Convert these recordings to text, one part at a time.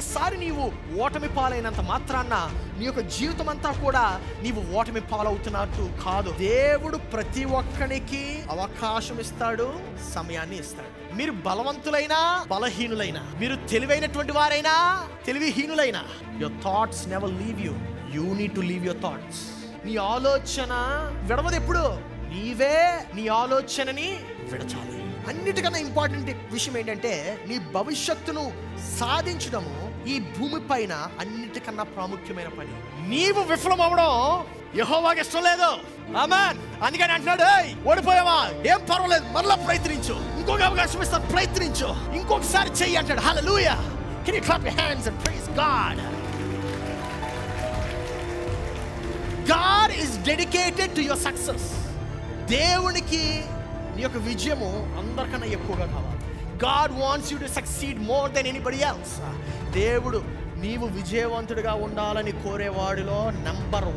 ఒక్కసారి నీవు ఓటమి పాలైనంత మాత్రాన నీ యొక్క జీవితం అంతా కూడా నీవు ఓటమి పాలవుతున్నట్టు కాదు. దేవుడు ప్రతి ఒక్కరికి అవకాశం ఇస్తాడు, సమయాన్ని ఇస్తాడు. మీరు బలవంతులైనా బలహీనులైనా, మీరు తెలివైనటువంటి వారైనా తెలివిహీనులైనా, your thoughts never leave you. You need to leave your thoughts. నీ ఆలోచన విడవదు. ఎప్పుడు నీవే నీ ఆలోచనని విడచాలి. అన్నిటికన్నా ఇంపార్టెంట్ విషయం ఏంటంటే నీ భవిష్యత్తును సాధించడము ఈ భూమి పైన అన్నిటికన్నా ప్రాముఖ్యమైన పని. నీవు విఫలం అవడం యెహోవాకి ఇష్టం లేదు. ఆమేన్. అందుకని అంటున్నాడు, ఓడిపోయావా ఏం పర్వాలేదు, మరలా ప్రయత్నించు, ఇంకొక అవకాశం ఇస్తాను, ప్రయత్నించు, ఇంకొకసారి చెయ్యి అంటాడు. హల్లెలూయా. Can you clap your hands and praise God? God is dedicated to your success. దేవునికి నీ యొక్క విజయము అందరికన్నా ఎక్కువగా కావాలి. God wants you to succeed more than anybody else. దేవుడు నీవు విజయవంతుడిగా ఉండాలని కోరేవాడిలో నెంబర్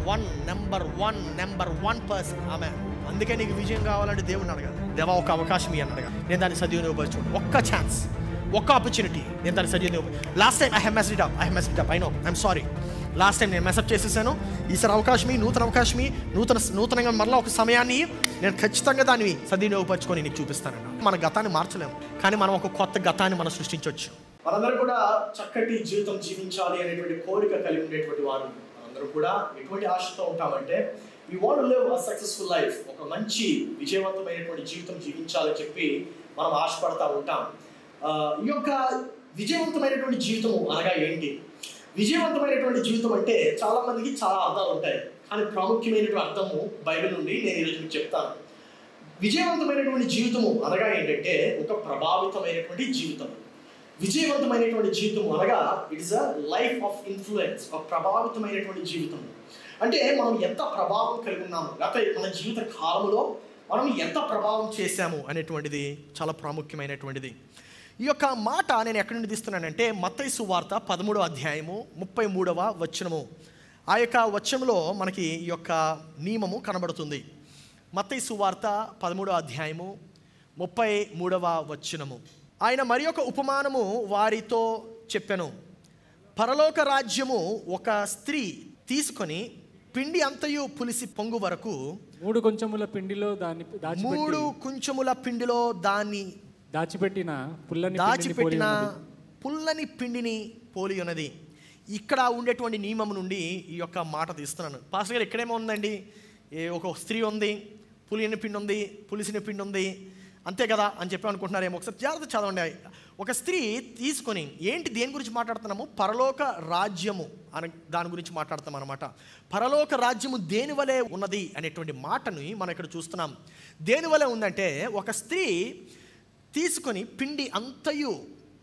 వన్ పర్సన్ ఆమె. అందుకే నీకు విజయం కావాలంటే దేవుడిని అడగాలి. దేవా ఒక అవకాశం ఇయ్యి అని అడగాలి. నేను దాన్ని సద్వినియోగపరచుకోండి. ఒక్క ఛాన్స్, ఒక్క ఆపర్చునిటీ, నేను దాన్ని సద్వినియోగం. Last time I have messed it up. I know, I'm sorry. Last time నేను మెసప్ చేసేసాను. ఈసారి అవకాశం, నూతనంగా మరలా ఒక సమయాన్ని నేను ఖచ్చితంగా దాన్ని సద్వినియోగపరచుకొని నీకు చూపిస్తానన్న. మన గతాన్ని మార్చలేము, కానీ మనం ఒక కొత్త గతాన్ని మనం సృష్టించవచ్చు. మనందరూ కూడా చక్కటి జీవితం జీవించాలి అనేటువంటి కోరిక కలిగి ఉండేటువంటి వారు మనందరూ కూడా ఎటువంటి ఆశతో ఉంటామంటే, we want to live a successful life. ఒక మంచి విజయవంతమైనటువంటి జీవితం జీవించాలని చెప్పి మనం ఆశపడతా ఉంటాం. ఈ యొక్క విజయవంతమైనటువంటి జీవితము అనగా ఏంటి? విజయవంతమైనటువంటి జీవితం అంటే చాలా మందికి చాలా అర్థాలు ఉంటాయి, కానీ ప్రాముఖ్యమైనటువంటి అర్థము బైబిల్ నుండి నేను ఈరోజు మీకు చెప్తాను. విజయవంతమైనటువంటి జీవితము అనగా ఏంటంటే ఒక ప్రభావితమైనటువంటి జీవితం. విజయవంతమైనటువంటి జీవితం అనగా it is a life of influence, ఒక ప్రభావితమైనటువంటి జీవితం. అంటే మనం ఎంత ప్రభావం కలిగి ఉన్నాము, మన జీవిత కాలంలో మనం ఎంత ప్రభావం చేశాము అనేటువంటిది చాలా ప్రాముఖ్యమైనటువంటిది. ఈ యొక్క మాట నేను ఎక్కడి నుండి తీస్తున్నానంటే మత్తయి సువార్త 13వ అధ్యాయము 33వ వచనము. ఆ యొక్క వచనంలో మనకి ఈ యొక్క నియమము కనబడుతుంది. మత్తయి సువార్త 13వ అధ్యాయము 33వ వచనము. ఆయన మరి ఒక ఉపమానము వారితో చెప్పెను. పరలోక రాజ్యము ఒక స్త్రీ తీసుకొని పిండి అంతయు పులిసి పొంగు వరకు 3 కొంచెముల పిండిలో దాన్ని దాచిపెట్టిన పుల్లని పిండిని పోలి ఉన్నది. ఇక్కడ ఉండేటువంటి నియమం నుండి ఈ యొక్క మాట తీస్తున్నాను. పాస్టర్ గారు ఇక్కడేమో ఉందండి, ఒక స్త్రీ ఉంది, పులియని పిండి ఉంది, పులిసిన పిండి ఉంది, అంతే కదా అని చెప్పి అనుకుంటున్నారేమో. ఒకసారి జాగ్రత్త చదవండి. ఒక స్త్రీ తీసుకొని దేని గురించి మాట్లాడుతున్నాము? పరలోక రాజ్యము అని దాని గురించి మాట్లాడుతాం అన్నమాట. పరలోక రాజ్యము దేని వలె ఉన్నది అనేటువంటి మాటని మనం ఇక్కడ చూస్తున్నాం. దేని వలె ఉందంటే, ఒక స్త్రీ తీసుకొని పిండి అంతయు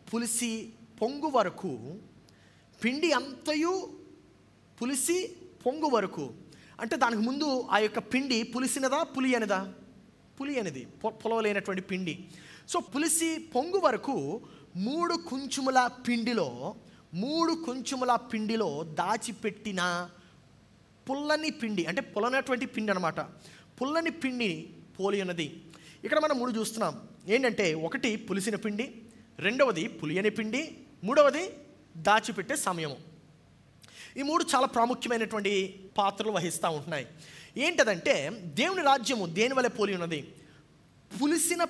పులిసి పొంగు వరకు, పిండి అంతయు పులిసి పొంగు వరకు అంటే దానికి ముందు ఆ యొక్క పిండి పులిసినదా పులి అనేది పొలవలేనటువంటి పిండి. సో పులిసి పొంగు వరకు 3 కుంచుముల పిండిలో దాచిపెట్టిన పుల్లని పిండి, అంటే పొలనటువంటి పిండి అనమాట. పుల్లని పిండి పోలి ఉన్నది. ఇక్కడ మనం 3 చూస్తున్నాం. ఏంటంటే, ఒకటి పులిసిన పిండి, రెండవది పులియని పిండి, మూడవది దాచిపెట్టే సమయము. ఈ 3 చాలా ప్రాముఖ్యమైనటువంటి పాత్రలు వహిస్తూ ఉంటున్నాయి. ఏంటదంటే, దేవుని రాజ్యము దేని వల్ల పోలి ఉన్నది? పులిసిన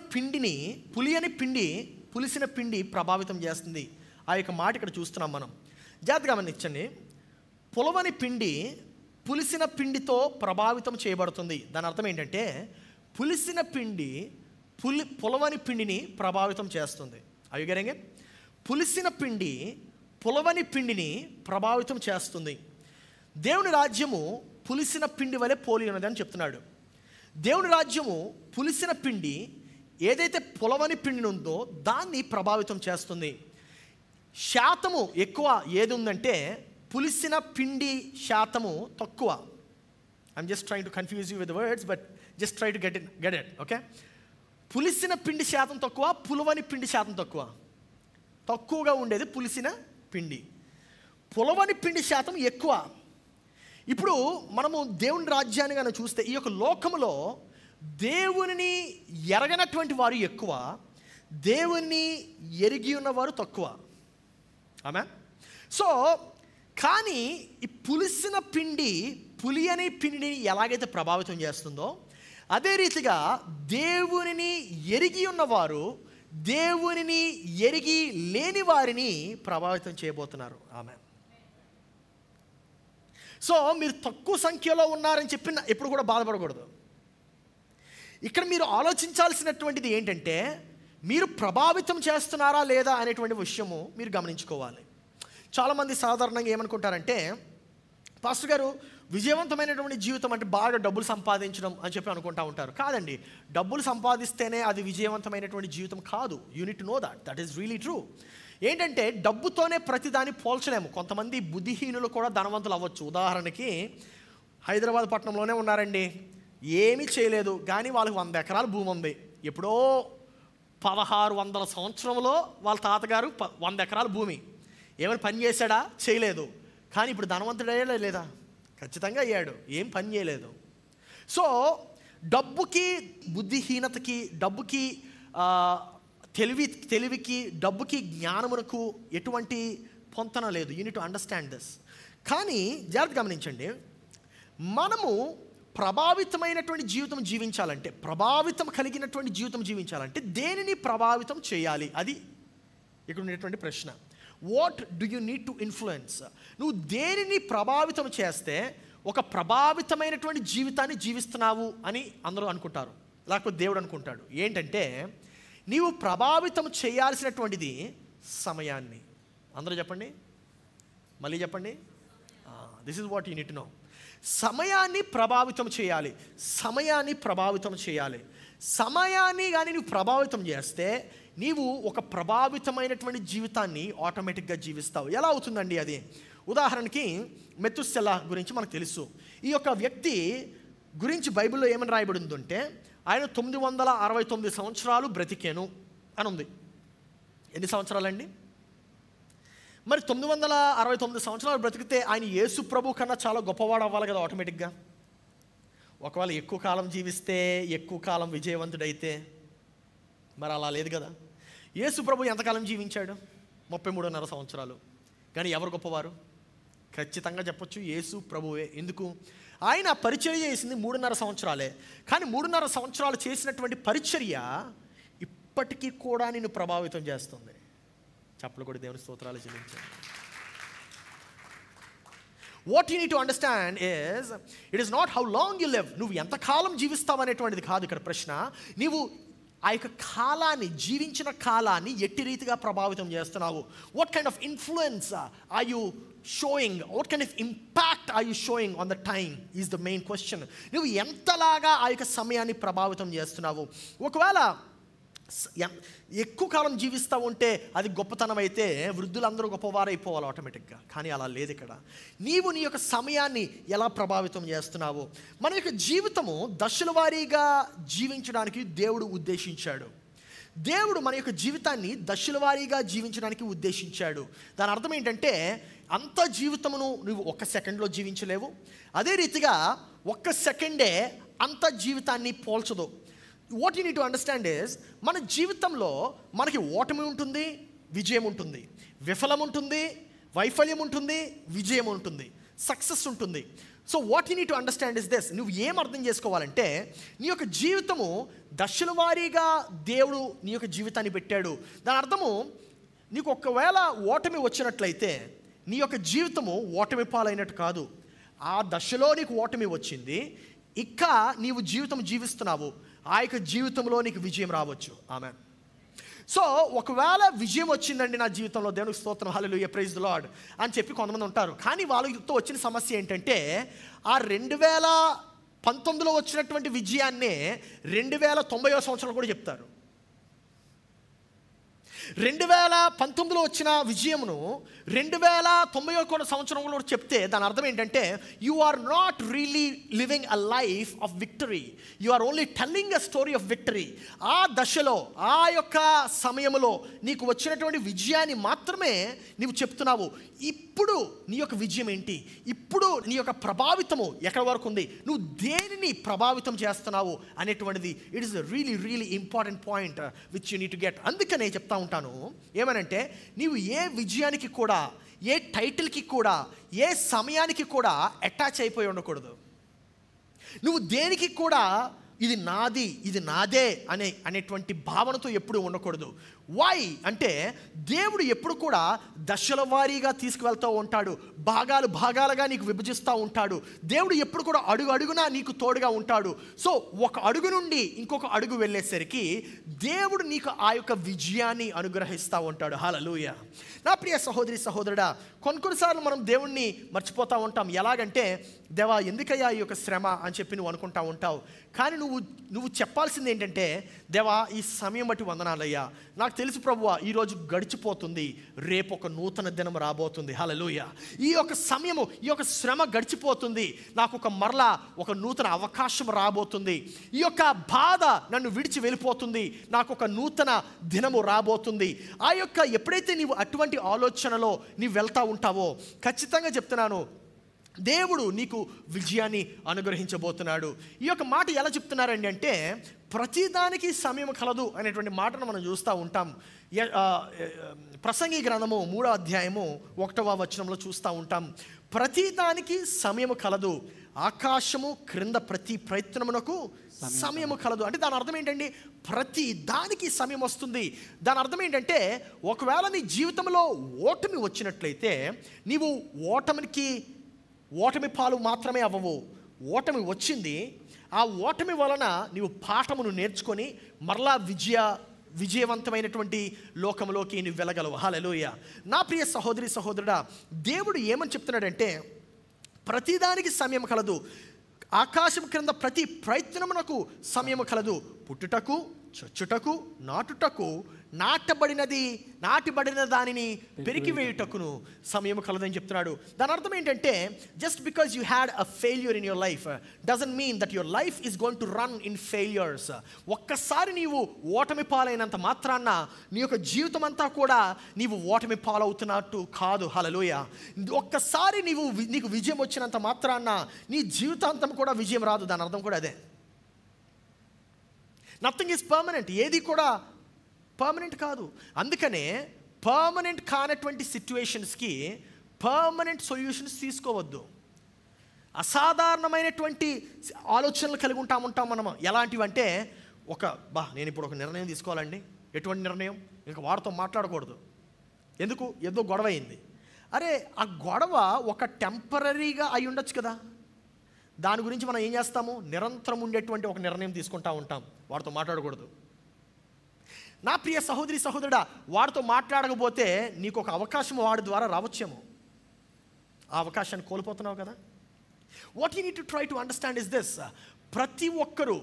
పిండి ప్రభావితం చేస్తుంది. ఆ యొక్క మాట ఇక్కడ చూస్తున్నాం మనం. జాగ్రత్తగా గమనించండి. పొలవని పిండి పులిసిన పిండితో ప్రభావితం చేయబడుతుంది. దాని అర్థం ఏంటంటే, పులిసిన పిండి పొలవని పిండిని ప్రభావితం చేస్తుంది. అయ్యగారంగే పులిసిన పిండి పొలవని పిండిని ప్రభావితం చేస్తుంది. దేవుని రాజ్యము పులిసిన పిండి వలె పోలి ఉన్నది అని చెప్తున్నాడు. దేవుని రాజ్యము పులిసిన పిండి ఏదైతే పొలవని పిండి ఉందో దాన్ని ప్రభావితం చేస్తుంది. శాతము ఎక్కువ ఏది ఉందంటే పులిసిన పిండి శాతము తక్కువ. I'm just trying to confuse you with words, but just try to get it okay. పులిసిన పిండి శాతం తక్కువ, పులవని పిండి శాతం తక్కువగా ఉండేది పులిసిన పిండి. పులవని పిండి శాతం ఎక్కువ. ఇప్పుడు మనము దేవుని రాజ్యాన్ని కనుక చూస్తే, ఈ యొక్క లోకములో దేవునిని ఎరగనటువంటి వారు ఎక్కువ, దేవుణ్ణి ఎరిగి ఉన్నవారు తక్కువ. ఆమె. సో కానీ ఈ పులిసిన పిండి పులియని పిండిని ఎలాగైతే ప్రభావితం చేస్తుందో, అదే రీతిగా దేవునిని ఎరిగి ఉన్నవారు దేవునిని ఎరిగి లేని వారిని ప్రభావితం చేయబోతున్నారు. ఆమె. సో మీరు తక్కువ సంఖ్యలో ఉన్నారని చెప్పి ఎప్పుడు కూడా బాధపడకూడదు. ఇక్కడ మీరు ఆలోచించాల్సినటువంటిది ఏంటంటే, మీరు ప్రభావితం చేస్తున్నారా లేదా అనేటువంటి విషయము మీరు గమనించుకోవాలి. చాలామంది సాధారణంగా ఏమనుకుంటారంటే, పాస్టర్ గారు విజయవంతమైనటువంటి జీవితం అంటే బాగా డబ్బులు సంపాదించడం అని చెప్పి అనుకుంటూ ఉంటారు. కాదండి, డబ్బులు సంపాదిస్తేనే అది విజయవంతమైనటువంటి జీవితం కాదు. You need to know that is really true. ఏంటంటే డబ్బుతోనే ప్రతిదాన్ని పోల్చలేము. కొంతమంది బుద్ధిహీనులు కూడా ధనవంతులు అవ్వచ్చు. ఉదాహరణకి హైదరాబాద్ పట్టణంలోనే ఉన్నారండి, ఏమీ చేయలేదు కానీ వాళ్ళకి 100 ఎకరాల భూమి ఉంది. ఎప్పుడో 1600 సంవత్సరంలో వాళ్ళ తాతగారు 100 ఎకరాల భూమి. ఏమైనా పని చేశాడా? చేయలేదు. కానీ ఇప్పుడు ధనవంతుడయ్యాడా లేదా? ఖచ్చితంగా అయ్యాడు. ఏం పని చేయలేదు. డబ్బుకి బుద్ధిహీనతకి, డబ్బుకి తెలివికి, డబ్బుకి జ్ఞానమునకు ఎటువంటి పొంతన లేదు. You need to understand this. కానీ జాగ్రత్త గమనించండి, మనము ప్రభావితమైనటువంటి జీవితం జీవించాలంటే, ప్రభావితం కలిగినటువంటి జీవితం జీవించాలంటే దేనిని ప్రభావితం చేయాలి? అది ఇక్కడ ఉన్నటువంటి ప్రశ్న. What do you need to influence? నువ్వు దేనిని ప్రభావితం చేస్తే ఒక ప్రభావితమైనటువంటి జీవితాన్ని జీవిస్తున్నావు అని అందరూ అనుకుంటారు, లేకపోతే దేవుడు అనుకుంటాడు. ఏంటంటే నీవు ప్రభావితం చేయాల్సినటువంటిది సమయాన్ని. అందరూ చెప్పండి, మళ్ళీ చెప్పండి. This is what you need to know. సమయాన్ని ప్రభావితం చేయాలి. సమయాన్ని ప్రభావితం చేయాలి. సమయాన్ని కానీ నువ్వు ప్రభావితం చేస్తే నీవు ఒక ప్రభావితమైనటువంటి జీవితాన్ని ఆటోమేటిక్గా జీవిస్తావు. ఎలా అవుతుందండి అది? ఉదాహరణకి మెతుసెలా గురించి మనకు తెలుసు. ఈ యొక్క వ్యక్తి గురించి బైబిల్లో ఏమని రాయబడింది అంటే, ఆయన 969 సంవత్సరాలు బ్రతికేను అని ఉంది. ఎన్ని సంవత్సరాలండి? మరి 969 సంవత్సరాలు బ్రతికితే ఆయన యేసు ప్రభు కన్నా చాలా గొప్పవాడు అవ్వాలి కదా ఆటోమేటిక్గా. ఒకవేళ ఎక్కువ కాలం జీవిస్తే, ఎక్కువ కాలం విజయవంతుడైతే, మరి అలా లేదు కదా. యేసు ప్రభు ఎంతకాలం జీవించాడు? 33.5 సంవత్సరాలు. కానీ ఎవరు గొప్పవారు? ఖచ్చితంగా చెప్పొచ్చు యేసు ప్రభువే. ఎందుకు? ఆయన పరిచర్య చేసింది 3.5 సంవత్సరాలే. కానీ 3.5 సంవత్సరాలు చేసినటువంటి పరిచర్య ఇప్పటికీ కూడా నిన్ను ప్రభావితం చేస్తుంది. చప్పలు కూడా దేవుని స్తోత్రాలు చెల్లించండి. What you need to understand is, it is not how long you live. నువ్వు ఎంతకాలం జీవిస్తావు అనేటువంటిది కాదు ఇక్కడ ప్రశ్న. నీవు ఆ యొక్క కాలాన్ని, జీవించిన కాలాన్ని ఎట్టి రీతిగా ప్రభావితం చేస్తున్నావు. What kind of influence are you showing? What kind of impact are you showing on the time is the main question. నువ్వు ఎంతలాగా ఆ యొక్క సమయాన్ని ప్రభావితం చేస్తున్నావు? ఒకవేళ ఎక్కువ కాలం జీవిస్తూ ఉంటే అది గొప్పతనం అయితే వృద్ధులందరూ గొప్పవారైపోవాలి ఆటోమేటిక్గా. కానీ అలా లేదు ఇక్కడ. నీవు నీ యొక్క సమయాన్ని ఎలా ప్రభావితం చేస్తున్నావు? మన యొక్క జీవితము దశల వారీగా జీవించడానికి దేవుడు ఉద్దేశించాడు. దేవుడు మన యొక్క జీవితాన్ని దశల వారీగా జీవించడానికి ఉద్దేశించాడు. దాని అర్థం ఏంటంటే, అంత జీవితమును నువ్వు 1 సెకండ్లో జీవించలేవు. అదే రీతిగా 1 సెకండే అంత జీవితాన్ని పోల్చదు. What you need to understand is, మన జీవితంలో మనకి ఓటమి ఉంటుంది, విజయం ఉంటుంది, విఫలం ఉంటుంది, వైఫల్యం ఉంటుంది, విజయం ఉంటుంది, సక్సెస్ ఉంటుంది. So what you need to understand is this. నువ్వు ఏం అర్థం చేసుకోవాలంటే, నీ యొక్క జీవితము దశల వారీగా దేవుడు నీ యొక్క జీవితాన్ని పెట్టాడు. దాని అర్థము, నీకు ఒకవేళ ఓటమి వచ్చినట్లయితే నీ యొక్క జీవితము ఓటమి పాలైనట్టు కాదు. ఆ దశలో నీకు ఓటమి వచ్చింది, ఇక నీవు జీవితం జీవిస్తున్నావు, ఆ యొక్క జీవితంలో నీకు విజయం రావచ్చు. ఆమేన్. సో ఒకవేళ విజయం వచ్చిందండి నా జీవితంలో, దేవునికి స్తోత్రం, హల్లెలూయా, ప్రైజ్ ది లార్డ్ అని చెప్పి కొంతమంది ఉంటారు. కానీ వాళ్ళతో వచ్చిన సమస్య ఏంటంటే, ఆ 2019లో వచ్చినటువంటి విజయాన్నే 2090వ సంవత్సరంలో కూడా చెప్తారు. 2019లో వచ్చిన విజయమును 2090వ సంవత్సరంలో చెప్తే దాని అర్థం ఏంటంటే, you are not really living a life of victory, you are only telling a story of victory. ఆ దశలో, ఆ యొక్క సమయంలో నీకు వచ్చినటువంటి విజయాన్ని మాత్రమే నీవు చెప్తున్నావు. ఇప్పుడు నీ యొక్క విజయం ఏంటి? ఇప్పుడు నీ యొక్క ప్రభావితము ఎక్కడి వరకు ఉంది? నువ్వు దేనిని ప్రభావితం చేస్తున్నావు అనేటువంటిది it is really really important point which you need to get. అందుకనే చెప్తా ఉంటాను ఏమనంటే, నీవు ఏ విజయానికి కూడా, ఏ టైటిల్కి కూడా, ఏ సమయానికి కూడా అటాచ్ అయిపోయి ఉండకూడదు. నువ్వు దేనికి కూడా ఇది నాది, ఇది నాదే అనేటువంటి భావనతో ఎప్పుడు ఉండకూడదు. వై అంటే దేవుడు ఎప్పుడు కూడా దశల వారీగా తీసుకువెళ్తూ ఉంటాడు, భాగాలుగా నీకు విభజిస్తూ ఉంటాడు. దేవుడు ఎప్పుడు కూడా అడుగునా నీకు తోడుగా ఉంటాడు. సో ఒక అడుగు నుండి ఇంకొక అడుగు వెళ్ళేసరికి దేవుడు నీకు ఆ యొక్క విజయాన్ని అనుగ్రహిస్తూ ఉంటాడు. హల్లెలూయా. నా ప్రియ సహోదరి సహోదరుడా, కొన్నిసార్లు మనం దేవుణ్ణి మర్చిపోతూ ఉంటాం. ఎలాగంటే, దేవా ఎందుకయ్యా ఈ యొక్క శ్రమ అని చెప్పి నువ్వు అనుకుంటా ఉంటావు. కానీ నువ్వు చెప్పాల్సింది ఏంటంటే, దేవా ఈ సమయం బట్టి వందనాలయ్యా, నాకు తెలుసు ప్రభువా ఈరోజు గడిచిపోతుంది, రేపు ఒక నూతన దినం రాబోతుంది. హల్లెలూయా. ఈ యొక్క సమయము, ఈ యొక్క శ్రమ గడిచిపోతుంది, నాకు మరలా ఒక నూతన అవకాశం రాబోతుంది. ఈ యొక్క బాధ నన్ను విడిచి వెళ్ళిపోతుంది, నాకు ఒక నూతన దినము రాబోతుంది. ఆ యొక్క ఎప్పుడైతే నీవు అటువంటి ఆలోచనలో నీవు వెళ్తా ఉంటావో, ఖచ్చితంగా చెప్తున్నాను, దేవుడు నీకు విజయాన్ని అనుగ్రహించబోతున్నాడు. ఈ యొక్క మాట ఎలా చెప్తున్నారండి అంటే, ప్రతిదానికి సమయం కలదు అనేటువంటి మాటను మనం చూస్తూ ఉంటాం. ప్రసంగి గ్రంథము 3వ అధ్యాయము 1వ వచనంలో చూస్తూ ఉంటాం. ప్రతిదానికి సమయము కలదు, ఆకాశము క్రింద ప్రతి ప్రయత్నమునకు సమయము కలదు. అంటే దాని అర్థం ఏంటండి? ప్రతి దానికి సమయం వస్తుంది. దాని అర్థం ఏంటంటే, ఒకవేళ నీ జీవితంలో ఓటమి వచ్చినట్లయితే నీవు ఓటమి పాలు మాత్రమే అవ్వవు. ఓటమి వచ్చింది, ఆ ఓటమి వలన నీవు పాఠమును నేర్చుకొని మరలా విజయవంతమైనటువంటి లోకంలోకి నువ్వు వెళ్ళగలవు. హల్లెలూయా. నా ప్రియ సహోదరి సహోదరుడా, దేవుడు ఏమని చెప్తున్నాడంటే, ప్రతిదానికి సమయం కలదు, ఆకాశం క్రింద ప్రతి ప్రయత్నమునకు సమయము కలదు, పుట్టుటకు, చచ్చుటకు, నాటుటకు, నాటబడిన దానిని పెరికివేయుటకును సమయము కలదని చెప్తున్నాడు. దాని అర్థం ఏంటంటే, just because you had a failure in your life doesn't mean that your life is going to run in failures. ఒక్కసారి నీవు ఓటమి పాలైనంత మాత్రాన నీ యొక్క జీవితం అంతా కూడా నీవు ఓటమి పాలవుతున్నట్టు కాదు. హల్లెలూయా. ఒక్కసారి నీకు విజయం వచ్చినంత మాత్రాన నీ జీవితాంతం కూడా విజయం రాదు. దాని అర్థం కూడా అదే. Nothing is permanent. ఏది కూడా పర్మనెంట్ కాదు. అందుకనే పర్మనెంట్ కానటువంటి సిచ్యువేషన్స్కి పర్మనెంట్ సొల్యూషన్స్ తీసుకోవద్దు. అసాధారణమైనటువంటి ఆలోచనలు కలిగి ఉంటాం మనం. ఎలాంటివంటే, నేను ఇప్పుడు ఒక నిర్ణయం తీసుకోవాలండి. ఎటువంటి నిర్ణయం? ఇంకా వాడితో మాట్లాడకూడదు. ఎందుకు? ఏదో గొడవ అయింది. అరే, ఆ గొడవ ఒక టెంపరీగా అయి ఉండొచ్చు కదా. దాని గురించి మనం ఏం చేస్తాము? నిరంతరం ఉండేటువంటి ఒక నిర్ణయం తీసుకుంటూ ఉంటాం, వాడితో మాట్లాడకూడదు. నా ప్రియ సహోదరి సహోదరుడా, వాడితో మాట్లాడకపోతే నీకు ఒక అవకాశం వాడి ద్వారా రావచ్చేమో. ఆ అవకాశాన్ని కోల్పోతున్నావు కదా. What you need to try to understand is this. ప్రతి ఒక్కరూ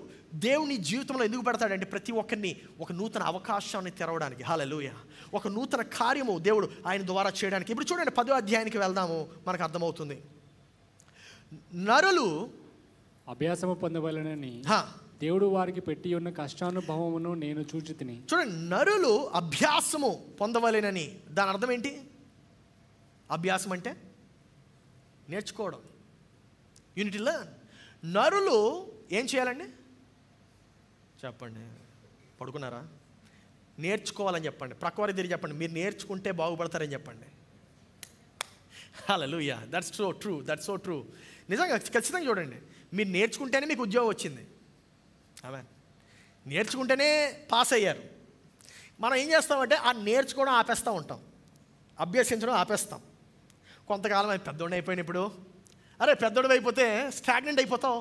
దేవుని జీవితంలో ఎందుకు పెడతాడంటే, ప్రతి ఒక్కరిని ఒక నూతన అవకాశాన్ని తెరవడానికి. హల్లెలూయా. ఒక నూతన కార్యము దేవుడు ఆయన ద్వారా చేయడానికి. ఇప్పుడు చూడండి, 10వ అధ్యాయానికి వెళ్దాము, మనకు అర్థమవుతుంది. నరులు అభ్యాసము పొందవలెనని దేవుడు వారికి పెట్టి ఉన్న కష్టానుభవమును నేను చూచితిని. చూడండి, నరులు అభ్యాసము పొందవలెనని. దాని అర్థం ఏంటి? అభ్యాసం అంటే నేర్చుకోవడం. Unit learn. నరులు ఏం చేయాలండి? చెప్పండి. పడుకున్నారా? నేర్చుకోవాలని చెప్పండి. ప్రక్కవారి తిరిగి చెప్పండి, మీరు నేర్చుకుంటే బాగుపడతారని చెప్పండి. Hallelujah. That's so true. That's so true. నిజంగా ఖచ్చితంగా చూడండి, మీరు నేర్చుకుంటేనే మీకు ఉద్యోగం వచ్చింది. ఆమె నేర్చుకుంటేనే పాస్ అయ్యారు. మనం ఏం చేస్తామంటే ఆ నేర్చుకోవడం ఆపేస్తూ ఉంటాం, అభ్యసించడం ఆపేస్తాం. కొంతకాలం అది పెద్దోడు అయిపోయిన ఇప్పుడు, అరే పెద్దోడు అయిపోతే స్టాగ్నెంట్ అయిపోతావు.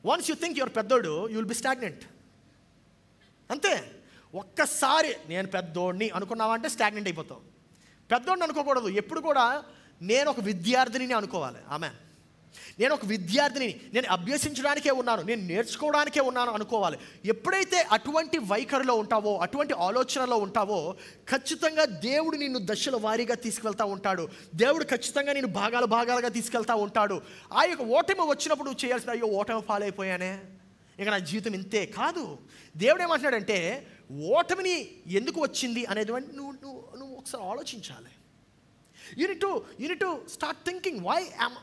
వన్స్ యూ థింక్ యువర్ పెద్దోడు, యూ విల్ బి స్టాగ్నెంట్. అంతే. ఒక్కసారి నేను పెద్దోడిని అనుకున్నావంటే స్టాగ్నెంట్ అయిపోతావు. పెద్దోడిని అనుకోకూడదు. ఎప్పుడు కూడా నేను ఒక విద్యార్థిని అనుకోవాలి. ఆమె నేను ఒక విద్యార్థిని, నేను అభ్యసించడానికే ఉన్నాను, నేను నేర్చుకోవడానికే ఉన్నాను అనుకోవాలి. ఎప్పుడైతే అటువంటి వైఖరిలో ఉంటావో, అటువంటి ఆలోచనలో ఉంటావో, ఖచ్చితంగా దేవుడు నిన్ను దశల వారీగా తీసుకెళ్తూ ఉంటాడు. దేవుడు ఖచ్చితంగా నేను భాగాలుగా తీసుకెళ్తూ ఉంటాడు. ఆ యొక్క ఓటమి వచ్చినప్పుడు నువ్వు చేయాల్సిన, అయ్యో ఓటమి పాలైపోయానే, ఇక నా జీవితం ఇంతే కాదు. దేవుడు ఏమంటున్నాడంటే, ఓటమిని ఎందుకు వచ్చింది అనేది నువ్వు ఒకసారి ఆలోచించాలి. You need to start thinking,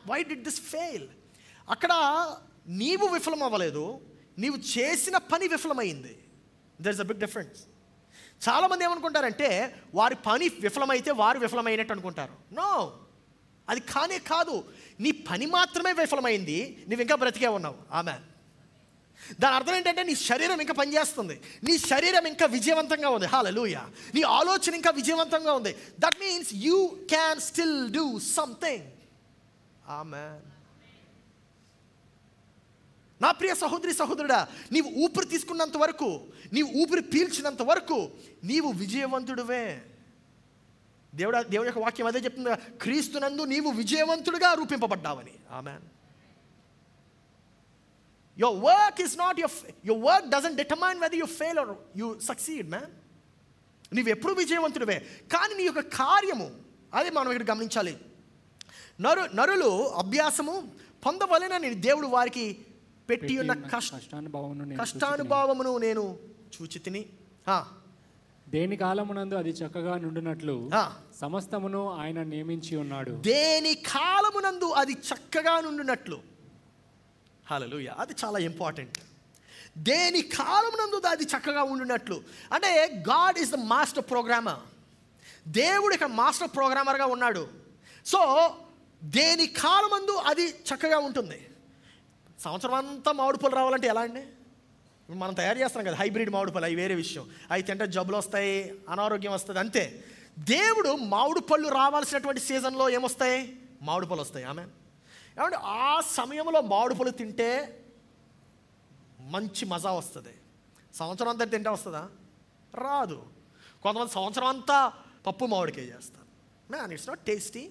why did this fail? అక్కడ నీవు విఫలం అవ్వలేదు, నీవు చేసిన పని విఫలమైంది. There is a big difference. చాలామంది ఏమనుకుంటారంటే వారి పని విఫలమైతే వారు విఫలమైనట్టు అనుకుంటారు. నో, అది కానే కాదు. నీ పని మాత్రమే విఫలమైంది, నువ్వు ఇంకా బ్రతికే ఉన్నావు. ఆమెన్. దాని అర్థం ఏంటంటే నీ శరీరం ఇంకా పనిచేస్తుంది, నీ శరీరం ఇంకా విజయవంతంగా ఉంది. హల్లెలూయా. నీ ఆలోచన ఇంకా విజయవంతంగా ఉంది. That means you can still do something. Amen. నా ప్రియ సహోదరి సహోదరుడా, నీవు ఊపిరి తీసుకున్నంత వరకు, నీవు ఊపిరి పీల్చినంత వరకు నీవు విజయవంతుడివే. దేవుడి యొక్క వాక్యం అదే చెప్తుంది, క్రీస్తునందు నీవు విజయవంతుడిగా రూపింపబడ్డావని. Amen. Your work is not your work doesn't determine whether you fail or you succeed, man. నీవు ఎప్పుడు విజయవంతుడివే, కానీ నీ యొక్క కార్యము, అదే మనం ఇక్కడ గమనించాలి. నరులు అభ్యాసము పొందవలెనని దేవుడు వారికి పెట్టి ఉన్న కష్టానుభవమును నేను చూచితిని. దేని కాలమునందు అది చక్కగా నుండినట్లు సమస్తమును ఆయన నియమించి ఉన్నాడు. దేని కాలమునందు అది చక్కగా నుండినట్లు. హల్లెలూయా. అది చాలా ఇంపార్టెంట్. దేని కాలమునందు అది చక్కగా ఉండినట్లు అంటే God is the master programmer. దేవుడు ఇక్కడ మాస్టర్ ప్రోగ్రామర్గా ఉన్నాడు. సో దేని కాలమందు అది చక్కగా ఉంటుంది. సంవత్సరం అంతా మామిడి పళ్ళు రావాలంటే ఎలా అండి? మనం తయారు చేస్తాం కదా హైబ్రిడ్ మామిడి పళ్ళు, అవి వేరే విషయం. అవి తింటే జబ్బులు వస్తాయి, అనారోగ్యం వస్తుంది, అంతే. దేవుడు మామిడి పళ్ళు రావాల్సినటువంటి సీజన్లో ఏమొస్తాయి? మామిడి పళ్ళు వస్తాయి. ఆమె ఏమంటే ఆ సమయంలో మామిడి పళ్ళు తింటే మంచి మజా వస్తుంది. సంవత్సరం అంతా తింటే వస్తుందా? రాదు. కొంతమంది సంవత్సరం అంతా పప్పు మామిడికాయ చేస్తారు. Man, it's not tasty.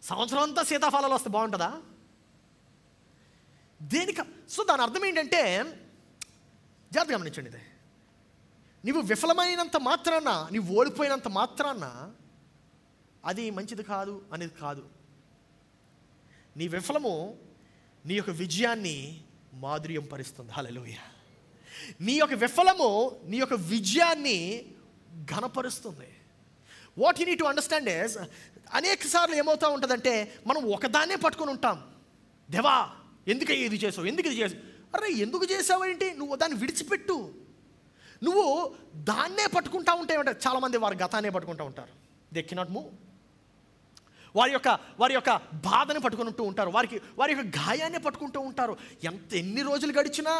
సంవత్సరం అంతా సీతాఫలాలు వస్తే బాగుంటుందా? దేనికి? సో దాని అర్థం ఏంటంటే, జాగ్రత్తగా గమనించండి, ఇదే నీవు విఫలమైనంత మాత్రాన, నీవు ఓడిపోయినంత మాత్రాన అది మంచిది కాదు అనేది కాదు. నీ విఫలము నీ యొక్క విజయాన్ని మాధుర్యం పరుస్తుంది. హల్లెలూయా. నీ యొక్క విఫలము నీ యొక్క విజయాన్ని ఘనపరుస్తుంది. What you need to understand is, అనేక సార్లు ఏమవుతూ ఉంటుందంటే మనం ఒకదాన్నే పట్టుకొని ఉంటాం. దేవా ఎందుకు ఇది చేసావు, ఎందుకు ఇది చేసావు? అరే ఎందుకు చేసావేంటి? నువ్వు దాన్ని విడిచిపెట్టు. నువ్వు దాన్నే పట్టుకుంటా ఉంటే ఏమంటారు? చాలామంది వారి గతాన్నే పట్టుకుంటూ ఉంటారు. They cannot move. వారి యొక్క బాధని పట్టుకుంటూ ఉంటారు, వారి యొక్క గాయాన్ని పట్టుకుంటూ ఉంటారు. ఎన్ని రోజులు గడిచినా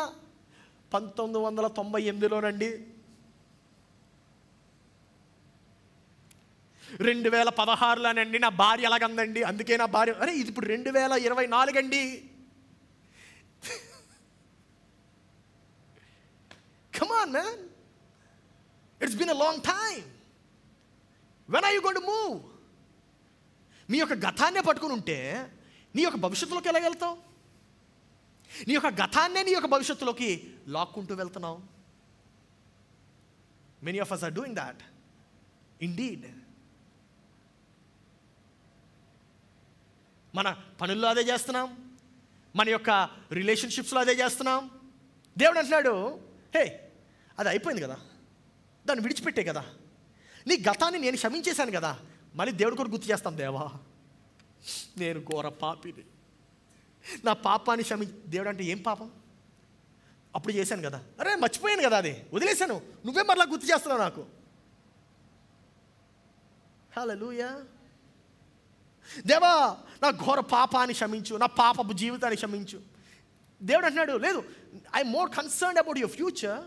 1998లోనండి 2016లోనండి నా భార్య ఎలాగందండి, అందుకే నా భార్య, అరే ఇది ఇప్పుడు 2024 అండి. Come on, man. It's been a long time. When are you going to move? నీ యొక్క గతాన్నే పట్టుకుని ఉంటే నీ యొక్క భవిష్యత్తులోకి ఎలా వెళ్తావు? నీ యొక్క గతాన్నే నీ యొక్క భవిష్యత్తులోకి లాక్కుంటూ వెళ్తున్నావు. Many of us are doing that. Indeed. మన పనుల్లో అదే చేస్తున్నాం, మన యొక్క రిలేషన్షిప్స్లో అదే చేస్తున్నాం. దేవుడు అంటున్నాడు, హే అది అయిపోయింది కదా, దాన్ని విడిచిపెట్టే కదా, నీ గతాన్ని నేను క్షమించేశాను కదా, మళ్ళీ దేవుడు కూడా గుర్తు చేస్తాం. దేవా నేను ఘోర పాపిని, నా పాపాన్ని దేవుడు అంటే ఏం పాపం? అప్పుడు చేశాను కదా, అరే మర్చిపోయాను కదా, అది వదిలేశాను, నువ్వే మరలా గుర్తు చేస్తున్నావు నాకు. హల్లెలూయా. దేవా నా ఘోర పాపాన్ని క్షమించు, నా పాపపు జీవితాన్ని క్షమించు. దేవుడు అంటున్నాడు, లేదు, I'm more concerned about your future.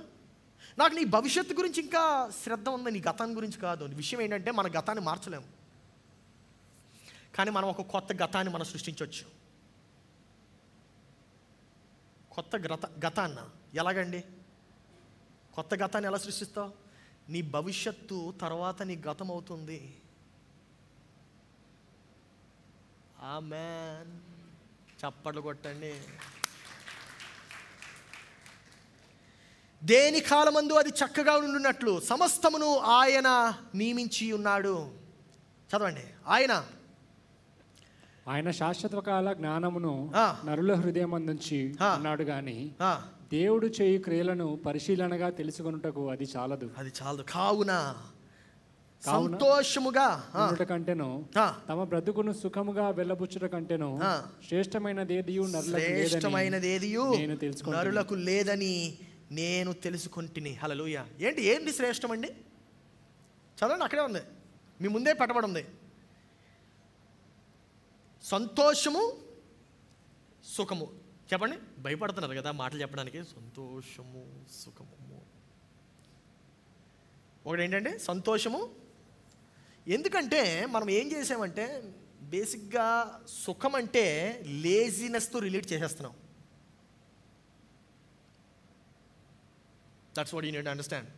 నాకు నీ భవిష్యత్తు గురించి ఇంకా శ్రద్ధ ఉంది, నీ గతాన్ని గురించి కాదు. విషయం ఏంటంటే మన గతాన్ని మార్చలేము, కానీ మనం ఒక కొత్త గతాన్ని మనం సృష్టించవచ్చు. కొత్త గతాన్న ఎలాగండి? కొత్త గతాన్ని ఎలా సృష్టిస్తావు? నీ భవిష్యత్తు తర్వాత నీ గతం అవుతుంది. ఆమేన్. చప్పట్లు కొట్టండి. దేని కాలమందు అది చక్కగా ఉండునట్లు సమస్తమును ఆయన నియమించి ఉన్నాడు. చదవండి. ఆయన శాశ్వత కాల జ్ఞానమును నరుల హృదయం నుంచి ఉన్నాడు గాని దేవుడు చేయు క్రియలను పరిశీలనగా తెలుసుకొనుటకు అది చాలదు. కావున సంతోషముగా కంటేను తమ బ్రతుకును సుఖముగా వెళ్ళబుచ్చుట కంటేను శ్రేష్టమైనదేదియు నరులకు లేదని నేను తెలుసుకుంటుని. హల్లెలూయా. ఏంటి శ్రేష్టం అండి? చదవండి, అక్కడే ఉంది, మీ ముందే పెట్టబడి ఉంది. సంతోషము, సుఖము. చెప్పండి, భయపడుతున్నారు కదా మాటలు చెప్పడానికి. సంతోషము, సుఖము. ఒకటి ఏంటంటే సంతోషము. ఎందుకంటే మనం ఏం చేసామంటే బేసిక్గా సుఖం అంటే లేజినెస్తో రిలేట్ చేసేస్తున్నాం. That's what you need to understand.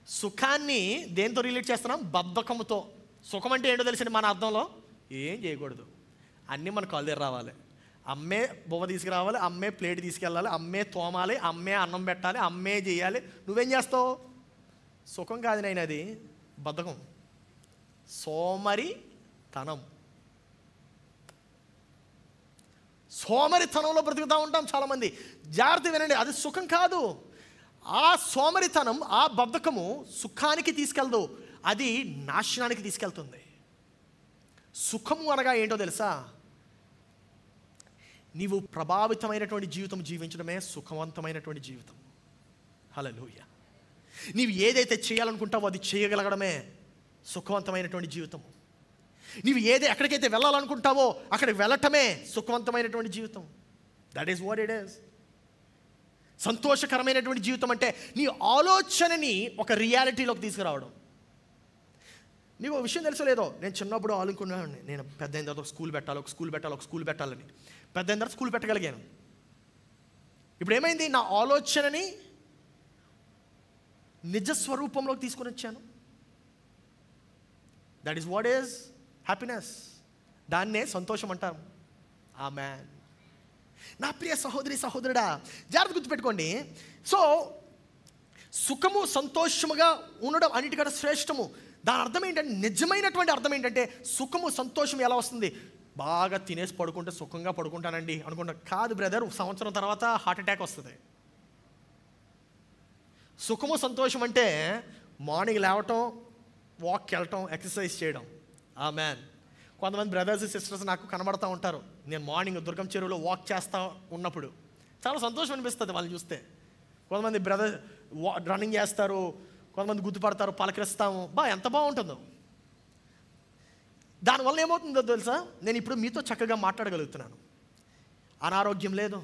సుఖాన్ని దేంతో రిలేట్ చేస్తున్నాం? బద్ధకంతో. సుఖం అంటే ఏంటో తెలిసింది మన అర్థంలో, ఏం చేయకూడదు, అన్నీ మన కాళ్ళ దగ్గర రావాలి, అమ్మే బొవ్వ తీసుకురావాలి, అమ్మే ప్లేట్ తీసుకెళ్ళాలి, అమ్మే తోమాలి, అమ్మే అన్నం పెట్టాలి, అమ్మే చేయాలి. నువ్వేం చేస్తావు? సుఖం కాదు నైనా, అది బద్ధకం, సోమరితనం. సోమరితనంలో బ్రతుకుతూ ఉంటాం చాలామంది. జాగ్రత్త వినండి, అది సుఖం కాదు. ఆ సోమరితనం, ఆ బద్ధకము సుఖానికి తీసుకెళ్దు, అది నాశనానికి తీసుకెళ్తుంది. సుఖము అనగా ఏంటో తెలుసా? నీవు ప్రభావితమైనటువంటి జీవితం జీవించడమే సుఖవంతమైనటువంటి జీవితం. హల్లెలూయా. నీవు ఏదైతే చేయాలనుకుంటావో అది చేయగలగడమే సుఖవంతమైనటువంటి జీవితం. నీవు ఎక్కడికైతే వెళ్ళాలనుకుంటావో అక్కడికి వెళ్ళటమే సుఖవంతమైనటువంటి జీవితం. That is what it is. సంతోషకరమైనటువంటి జీవితం అంటే నీ ఆలోచనని ఒక రియాలిటీలోకి తీసుకురావడం. నీకు ఒక విషయం తెలుసో లేదో, నేను చిన్నప్పుడు అనుకున్నాను, నేను పెద్ద అయిన తర్వాత ఒక స్కూల్ పెట్టాలని. పెద్ద అయిన తర్వాత స్కూల్ పెట్టగలిగాను. ఇప్పుడు ఏమైంది? నా ఆలోచనని నిజస్వరూపంలోకి తీసుకొని వచ్చాను. That is what is happiness. దాన్నే సంతోషం అంటారు. ఆమేన్. నా ప్రియ సహోదరి సహోదరుడా, జాగ్రత్త గుర్తుపెట్టుకోండి. సో సుఖము సంతోషముగా ఉండడం అన్నిటికంటే శ్రేష్టము. దాని అర్థం ఏంటంటే, నిజమైనటువంటి అర్థం ఏంటంటే, సుఖము సంతోషం ఎలా వస్తుంది? బాగా తినేసి పడుకుంటే సుఖంగా పడుకుంటానండి అనుకుంటా. కాదు బ్రదర్, సంవత్సరం తర్వాత హార్ట్ అటాక్ వస్తుంది. సుఖము సంతోషం అంటే మార్నింగ్ లేవటం, వాక్కి వెళ్ళటం, ఎక్సర్సైజ్ చేయడం. ఆమేన్. కొంతమంది బ్రదర్స్ సిస్టర్స్ నాకు కనబడుతూ ఉంటారు. నేను మార్నింగ్ దుర్గం చెరువులో వాక్ చేస్తూ ఉన్నప్పుడు చాలా సంతోషం అనిపిస్తుంది వాళ్ళని చూస్తే. కొంతమంది బ్రదర్ రన్నింగ్ చేస్తారు, కొంతమంది గుర్తుపడతారు, పలకరిస్తాము. ఎంత బాగుంటుందో. దానివల్ల ఏమవుతుందో తెలుసా? నేను ఇప్పుడు మీతో చక్కగా మాట్లాడగలుగుతున్నాను. అనారోగ్యం లేదు,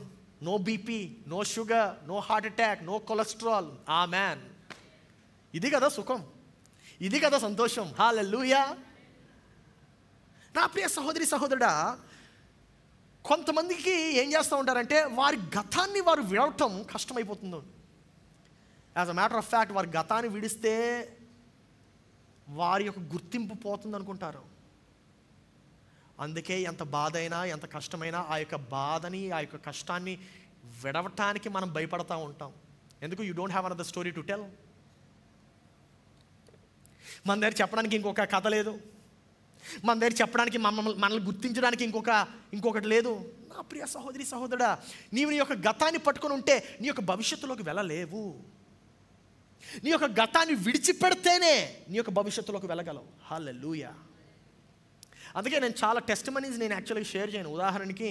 no BP, no sugar, no heart attack, no cholesterol. ఆమేన్. ఇది కదా సుఖం, ఇది కదా సంతోషం. హల్లెలూయా. నా ప్రియ సహోదరి సహోదరుడా, కొంతమందికి ఏం చేస్తూ ఉంటారంటే వారి గతాన్ని వారు విడవటం కష్టమైపోతుందో. As a matter of fact, వారి గతాన్ని విడిస్తే వారి యొక్క గుర్తింపు పోతుంది అనుకుంటారు. అందుకే ఎంత బాధ అయినా, ఎంత కష్టమైనా ఆ యొక్క బాధని, ఆ యొక్క కష్టాన్ని విడవటానికి మనం భయపడతా ఉంటాం. ఎందుకు? You don't have another story to tell. మన దగ్గర చెప్పడానికి ఇంకొక కథ లేదు, మన దగ్గర చెప్పడానికి మనల్ని గుర్తించడానికి ఇంకొకటి లేదు. నా ప్రియ సహోదరి సహోదరుడా, నీవు నీ యొక్క గతాన్ని పట్టుకొని ఉంటే నీ యొక్క భవిష్యత్తులోకి వెళ్ళలేవు. నీ యొక్క గతాన్ని విడిచిపెడితేనే నీ యొక్క భవిష్యత్తులోకి వెళ్ళగలవు. హల్లెలూయా. అందుకే నేను చాలా టెస్టిమనీస్ నేను యాక్చువల్గా షేర్ చేయను. ఉదాహరణకి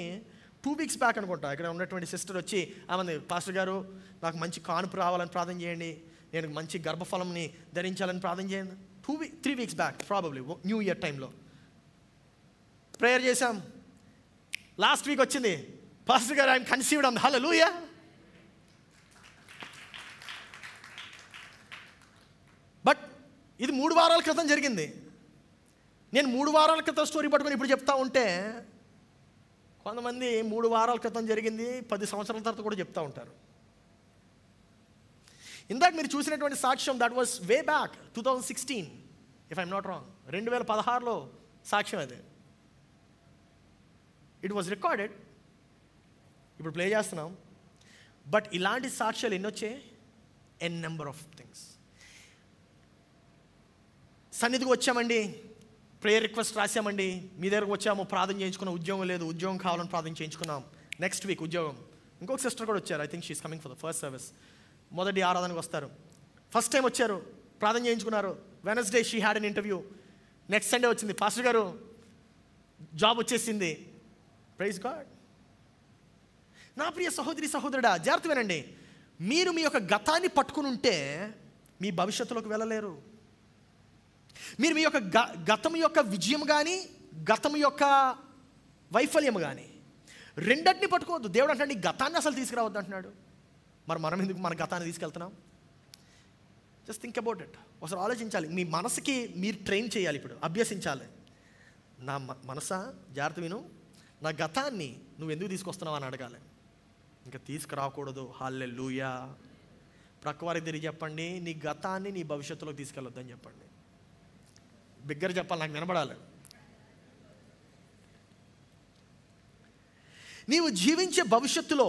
2 weeks బ్యాక్ అనుకుంటా, ఇక్కడ ఉన్నటువంటి సిస్టర్ వచ్చి ఆమె, పాస్టర్ గారు నాకు మంచి కానుపు రావాలని ప్రార్థన చేయండి, నేను మంచి గర్భఫలంని ధరించాలని ప్రార్థన చేయండి. 3 weeks back, probably new year టైంలో ప్రేయర్ చేశాం. లాస్ట్ వీక్ వచ్చింది, పాస్టర్ గారు ఐఎమ్ కన్సీవ్డ్ అంది. హల్లెలూయా. బట్ ఇది 3 వారాల క్రితం జరిగింది. నేను 3 వారాల క్రితం స్టోరీ పట్టుకొని ఇప్పుడు చెప్తా ఉంటే కొంతమంది 3 వారాల క్రితం జరిగింది 10 సంవత్సరాల తర్వాత కూడా చెప్తూ ఉంటారు. ఇందాక మీరు చూసినటువంటి సాక్ష్యం, that was way back 2016 if I'm not wrong. 2016లో సాక్ష్యం అది. ఇట్ వాజ్ రికార్డెడ్, ఇప్పుడు ప్లే చేస్తున్నాం. బట్ ఇలాంటి సాక్ష్యాలు ఎన్ని వచ్చాయి? N number of things. సన్నిధికి వచ్చామండి, ప్రేయర్ రిక్వెస్ట్ రాసామండి, మీ దగ్గరకు వచ్చాము, ప్రార్థన చేయించుకున్నాం, ఉద్యోగం లేదు, ఉద్యోగం కావాలని ప్రార్థన చేయించుకున్నాం. నెక్స్ట్ వీక్ ఉద్యోగం. ఇంకొక సిస్టర్ కూడా వచ్చారు, I think she's coming for the first service. మొదటి ఆరాధనకు వస్తారు. ఫస్ట్ టైం వచ్చారు, ప్రార్థన చేయించుకున్నారు. Wednesday she had an interview. Next Sunday వచ్చింది, పాస్టర్ గారు జాబ్ వచ్చేసింది. Praise God. నా ప్రియ సహోదరి సహోదరుడా, జాగ్రత్త వినండి. మీరు మీ యొక్క గతాన్ని పట్టుకుని ఉంటే మీ భవిష్యత్తులోకి వెళ్ళలేరు. మీరు మీ యొక్క గతం యొక్క విజయం కానీ గతం యొక్క వైఫల్యం కానీ రెండింటిని పట్టుకోవద్దు. దేవుడు అంటాడు నీ గతాన్ని అసలు తీసుకురావద్దు అంటున్నాడు. మరి మనం ఎందుకు మన గతాన్ని తీసుకెళ్తున్నాం? Just think about it. ఒకసారి ఆలోచించాలి. మీ మనసుకి మీరు ట్రైన్ చేయాలి, ఇప్పుడు అభ్యసించాలి. నా మనసా జాగ్రత్త విను, నా గతాన్ని నువ్వు ఎందుకు తీసుకొస్తున్నావు అని అడగాలి. ఇంకా తీసుకురాకూడదు. హల్లెలూయా. ప్రక్కవారికి తిరిగి చెప్పండి, నీ గతాన్ని నీ భవిష్యత్తులోకి తీసుకెళ్ళొద్దని చెప్పండి. బిగ్గర చెప్పాలి, నాకు వినబడాలి. నీవు జీవించే భవిష్యత్తులో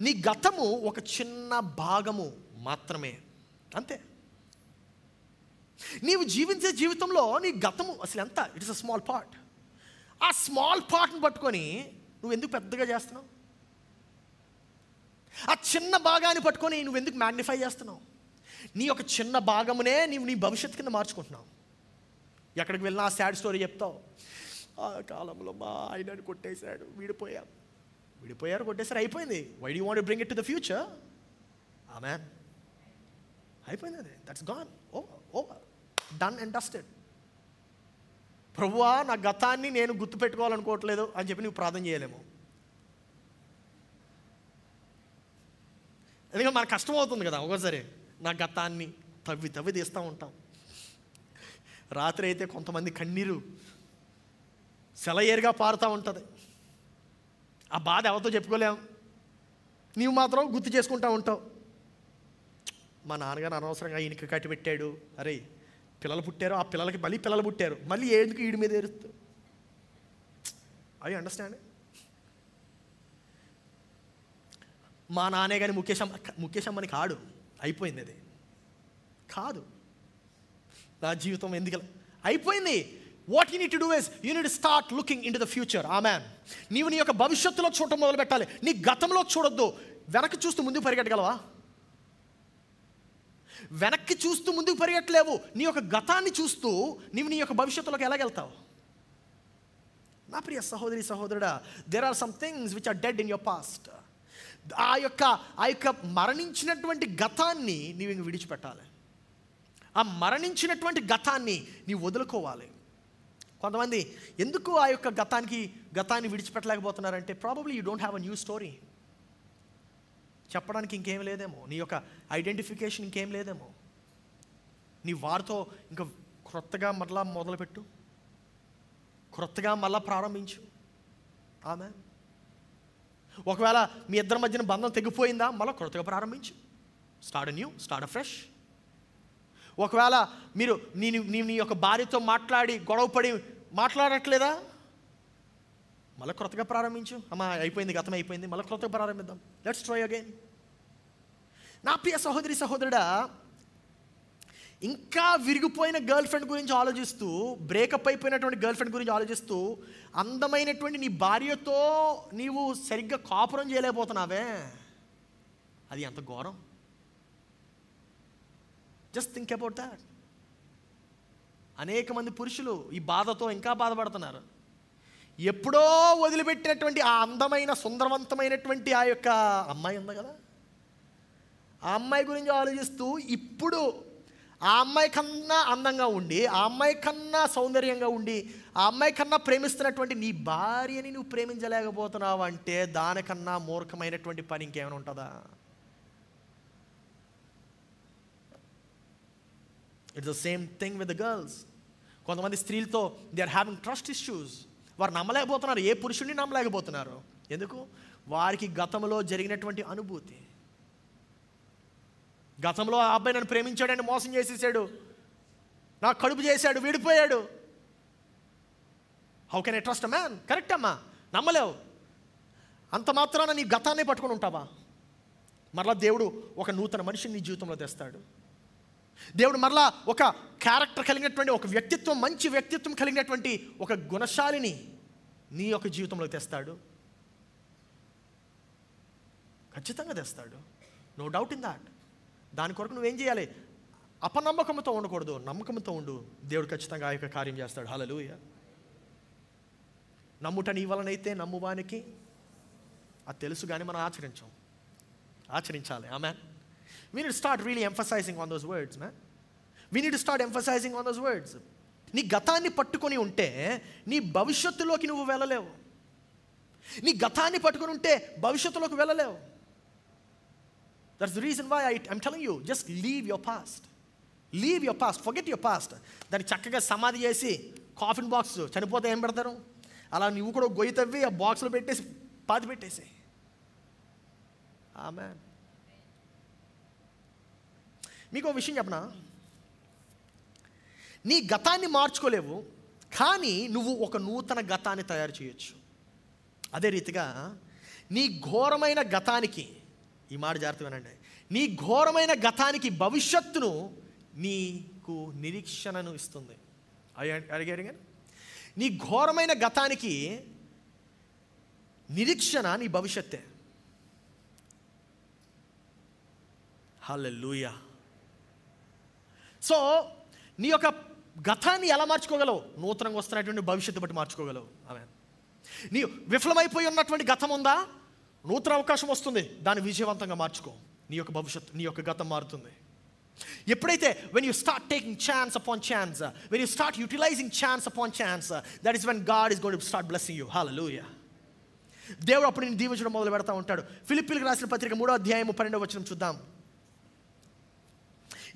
నీ గతము ఒక చిన్న భాగము మాత్రమే, అంతే. నీవు జీవించే జీవితంలో నీ గతము అసలు ఎంత, it is a small part. ఆ స్మాల్ పార్ట్ని పట్టుకొని నువ్వు ఎందుకు పెద్దగా చేస్తున్నావు? ఆ చిన్న భాగాన్ని పట్టుకొని నువ్వు ఎందుకు మ్యాగ్నిఫై చేస్తున్నావు? నీ యొక్క చిన్న భాగమునే నీవు నీ భవిష్యత్తు కింద మార్చుకుంటున్నావు. ఎక్కడికి వెళ్ళినా ఆ సాడ్ స్టోరీ చెప్తావు. ఆ కాలంలో మా ఆయనని కొట్టేశాడు, విడిపోయారు, కొట్టేసారు, అయిపోయింది. Why do want to bring it to the future? ఆమేన్. అయిపోయింది, అది that's gone, over, done and dusted. ప్రభువా నా గతాన్ని నేను గుర్తుపెట్టుకోవాలనుకోవట్లేదు అని చెప్పి నువ్వు ప్రార్థన చేయలేము. ఎందుకంటే మనకు కష్టం అవుతుంది కదా ఒకసారి. నా గతాన్ని తవ్వి తీస్తూ ఉంటాం. రాత్రి అయితే కొంతమంది కన్నీరు సెలయేరుగా పారుతూ ఉంటుంది. ఆ బాధ ఎవరితో చెప్పుకోలేం, నీవు మాత్రం గుర్తు చేసుకుంటూ ఉంటావు. మా నాన్నగారు అనవసరంగా ఈయనకి కట్టి పెట్టాడు, అరే పిల్లలు పుట్టారు, ఆ పిల్లలకి మళ్ళీ పిల్లలు పుట్టారు, మళ్ళీ ఎందుకు ఈడి మీద ఏరుస్తూ. అవి అండర్స్టాండ్. మా నాన్నే కానీ ముఖేష్ అమ్మని కాడు, అయిపోయింది, అది కాదు. నా జీవితం ఎందుకు అయిపోయింది. What you need to do is you need start looking in to the future. Amen. నీవు నీ యొక్క భవిష్యత్తులో చూడటం మొదలు పెట్టాలి. నీ గతంలో చూడొద్దు. వెనక్కి చూస్తూ ముందుకు పరిగెట్టగలవా? వెనక్కి చూస్తూ ముందుకు పరిగెట్టలేవు. నీ యొక్క గతాన్ని చూస్తూ నీవు నీ యొక్క భవిష్యత్తులోకి ఎలాగెళ్తావు? నా ప్రియ సహోదరి సహోదరుడా, there are some things which are dead in your past. ఆ యొక్క మరణించినటువంటి గతాన్ని నీవు ఇంక విడిచిపెట్టాలి. ఆ మరణించినటువంటి గతాన్ని నీవు వదులుకోవాలి. కొంతమంది ఎందుకు ఆ యొక్క గతాన్ని విడిచిపెట్టలేకపోతున్నారంటే probably you don't have a new story. చెప్పడానికి ఇంకేం లేదేమో, నీ యొక్క ఐడెంటిఫికేషన్ ఇంకేం లేదేమో. నీ వారితో ఇంకా క్రొత్తగా మరలా మొదలుపెట్టు, క్రొత్తగా మళ్ళా ప్రారంభించు. ఆమె ఒకవేళ మీ ఇద్దరి మధ్యన బంధం తెగిపోయిందా, మళ్ళీ క్రొత్తగా ప్రారంభించు. Start new, start fresh. ఒకవేళ మీరు నీ యొక్క భార్యతో గొడవపడి మాట్లాడట్లేదా, మళ్ళీ క్రొత్తగా ప్రారంభించు. అమ్మా అయిపోయింది, గతం అయిపోయింది, మళ్ళీ క్రొత్తగా ప్రారంభిద్దాం. Let's try again. నా ప్రియ సహోదరి సహోదరుడా, ఇంకా విరిగిపోయిన గర్ల్ ఫ్రెండ్ గురించి ఆలోచిస్తూ, బ్రేకప్ అయిపోయినటువంటి గర్ల్ ఫ్రెండ్ గురించి ఆలోచిస్తూ, అందమైనటువంటి నీ భార్యతో నీవు సరిగ్గా కాపురం చేయలేకపోతున్నావే, అది ఎంత ఘోరం. Just think about that. అనేక మంది పురుషులు ఈ బాధతో ఇంకా బాధపడుతున్నారు. ఎప్పుడో వదిలిపెట్టినటువంటి ఆ అందమైన సుందరవంతమైనటువంటి ఆ యొక్క అమ్మాయి ఉంది కదా, ఆ అమ్మాయి గురించి ఆలోచిస్తూ ఇప్పుడు ఆ అమ్మాయి కన్నా అందంగా ఉండి, ఆ అమ్మాయి కన్నా సౌందర్యంగా ఉండి, ఆ అమ్మాయి కన్నా ప్రేమిస్తున్నటువంటి నీ భార్యని నువ్వు ప్రేమించలేకపోతున్నావు అంటే దానికన్నా మూర్ఖమైనటువంటి పని ఇంకేమైనా ఉంటుందా? It's the same thing with the girls. కొంతమంది స్త్రీలతో they are having trust issues. వారు నమ్మలేకపోతున్నారు, ఏ పురుషుడిని నమ్మలేకపోతున్నారు. ఎందుకు? వారికి గతంలో జరిగినటువంటి అనుభూతి. గతంలో ఆ అబ్బాయి నన్ను ప్రేమించాడని మోసం చేసేసాడు, నాకు కడుపు చేశాడు, విడిపోయాడు. How can I trust a man? Correct అమ్మా, నమ్మలేవు. అంత మాత్రాన నీ గతాన్ని పట్టుకొని ఉంటావా? మరలా దేవుడు ఒక నూతన మనిషిని నీ జీవితంలో తెస్తాడు. దేవుడు మరలా ఒక క్యారెక్టర్ కలిగినటువంటి, ఒక వ్యక్తిత్వం, మంచి వ్యక్తిత్వం కలిగినటువంటి ఒక గుణశాలిని నీ యొక్క జీవితంలో తెస్తాడు. ఖచ్చితంగా తెస్తాడు, నో డౌట్ ఇన్ దాట్. దాని కొరకు నువ్వేం చేయాలి? అపనమ్మకంతో ఉండకూడదు, నమ్మకంతో ఉండు. దేవుడు ఖచ్చితంగా ఆ యొక్క కార్యం చేస్తాడు. హల్లెలూయా. నమ్ముట నీ వలనైతే నమ్మువానికి అది తెలుసు, కానీ మనం ఆచరించాలి. Amen. We need to start really emphasizing on those words, man. We need to start emphasizing on those words. నీ గతాన్ని పట్టుకొని ఉంటే నీ భవిష్యత్తులోకి నువ్వు వెళ్ళలేవు. నీ గతాన్ని పట్టుకొని ఉంటే భవిష్యత్తులోకి వెళ్ళలేవు. That's the reason why I'm telling you, just leave your past. Leave your past. Forget your past. దాన్ని చక్కగా సమాధి చేసి కాఫిన్ బాక్స్ చనిపోతే ఏం పెడతారు, అలా నువ్వు కూడా గొయ్యి తవ్వి ఆ బాక్స్లో పెట్టేసి పాతి పెట్టేసి. ఆమేన్. మీకు ఒక విషయం చెప్పనా, నీ గతాన్ని మార్చుకోలేవు, కానీ నువ్వు ఒక నూతన గతాన్ని తయారు చేయొచ్చు. అదే రీతిగా నీ ఘోరమైన గతానికి, ఈ మాట జాగ్రత్తగా వినండి, నీ ఘోరమైన గతానికి భవిష్యత్తును నీకు నిరీక్షణను ఇస్తుంది. అడిగారు, నీ ఘోరమైన గతానికి నిరీక్షణ నీ భవిష్యత్తే. హల్లెలూయా. సో నీ యొక్క గతాన్ని ఎలా మార్చుకోగలవు? నూతనంగా వస్తున్నటువంటి భవిష్యత్తు బట్టి మార్చుకోగలవు. ఆమేన్. నీ విఫలమైపోయి ఉన్నటువంటి గతం ఉందా, నూతన అవకాశం వస్తుంది, దాన్ని విజయవంతంగా మార్చుకో. నీ యొక్క భవిష్యత్తు, నీ యొక్క గతం మారుతుంది. ఎప్పుడైతే when you start taking chance upon chance, when you start utilizing chance upon chance, that is when God is going to start blessing you. Hallelujah. దేవుడు అప్పుడు నేను దీవించడం మొదలు పెడతా ఉంటాడు. ఫిలిప్పీయులకు రాసిన పత్రిక 3వ అధ్యాయం 12వ వచనం చూద్దాం.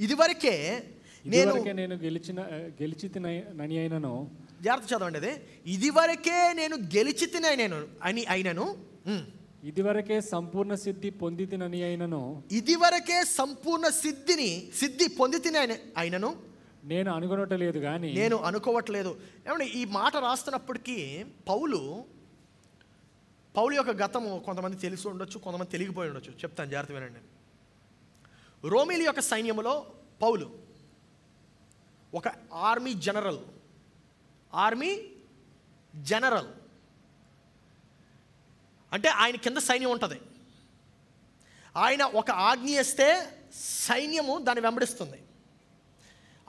ఇదివరకే నేను గెలిచితినని అయినను, జాగ్రత్త చదవండి అది, ఇదివరకే నేను గెలిచితినైనను అని అయినను, ఇదివరకే సంపూర్ణ సిద్ధి పొందితినని అయినను, ఇదివరకే సంపూర్ణ సిద్ధి పొందితిని అయినను నేను అనుకోవట్లేదు కానీ, నేను అనుకోవట్లేదు. ఏమంటే ఈ మాట రాస్తున్నప్పటికీ పౌలు యొక్క గతము కొంతమంది తెలిసి ఉండొచ్చు, కొంతమంది తెలియకపోయి ఉండొచ్చు. చెప్తాను, జాగ్రత్త వినండి. రోమీల యొక్క సైన్యములో పౌలు ఒక ఆర్మీ జనరల్ అంటే ఆయన కింద సైన్యం ఉంటుంది. ఆయన ఒక ఆజ్ఞ ఇస్తే సైన్యము దాన్ని వెంబడిస్తుంది.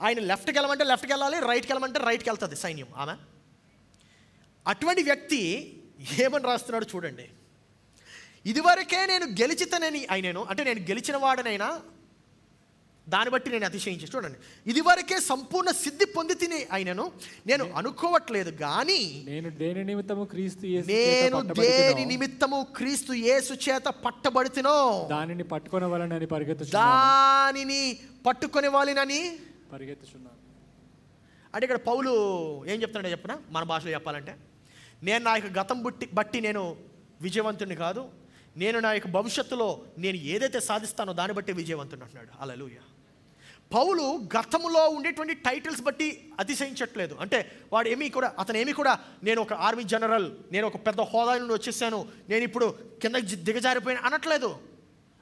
ఆయన లెఫ్ట్కి వెళ్ళమంటే లెఫ్ట్కి వెళ్ళాలి, రైట్కి వెళ్ళమంటే రైట్కి వెళ్తుంది సైన్యం. ఆమె అటువంటి వ్యక్తి ఏమని రాస్తున్నాడు చూడండి. ఇదివరకే నేను గెలిచితనని అయినాను, అంటే నేను గెలిచిన వాడనైనా దాన్ని బట్టి నేను అతిశయించి. చూడండి, ఇదివరకే సంపూర్ణ సిద్ధి పొందితిని అయినను, నేను అనుకోవట్లేదు కానీ నేను దేని నిమిత్తము క్రీస్తు యేసు చేత పట్టబడితినో దానిని పట్టుకొనవాలని పరిగెత్తుచున్నాను. అంటే ఇక్కడ పౌలు ఏం చెప్తున్నాడో చెప్పనా, మన భాషలో చెప్పాలంటే, నేను నా యొక్క గతం బట్టి నేను విజయవంతుడిని కాదు, నేను నా యొక్క భవిష్యత్తులో నేను ఏదైతే సాధిస్తానో దాన్ని బట్టి విజయవంతుడు అంటున్నాడు. హల్లెలూయా. పౌలు గతంలో ఉండేటువంటి టైటిల్స్ బట్టి అతిశయించట్లేదు. అంటే అతను ఏమీ కూడా నేను ఒక ఆర్మీ జనరల్, నేను ఒక పెద్ద హోదా నుండి వచ్చేసాను, నేను ఇప్పుడు కింద దిగజారిపోయాను అనట్లేదు.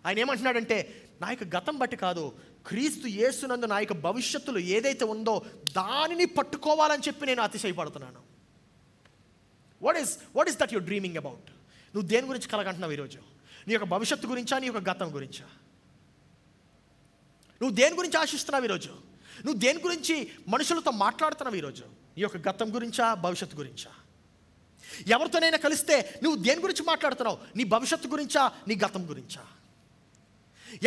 ఆయన ఏమంటున్నాడంటే, నా యొక్క గతం బట్టి కాదు, క్రీస్తు యేసునందు నా యొక్క భవిష్యత్తులో ఏదైతే ఉందో దానిని పట్టుకోవాలని చెప్పి నేను అతిశయపడుతున్నాను. What is that your dreaming about? నువ్వు దేని గురించి కలగంటున్నావు ఈరోజు? నీ యొక్క భవిష్యత్తు గురించా, నీ యొక్క గతం గురించా? నువ్వు దేని గురించి ఆశిస్తున్నావు ఈరోజు? నువ్వు దేని గురించి మనుషులతో మాట్లాడుతున్నావు ఈరోజు? నీ యొక్క గతం గురించా, భవిష్యత్తు గురించా? ఎవరితోనైనా కలిస్తే నువ్వు దేని గురించి మాట్లాడుతున్నావు? నీ భవిష్యత్తు గురించా, నీ గతం గురించా?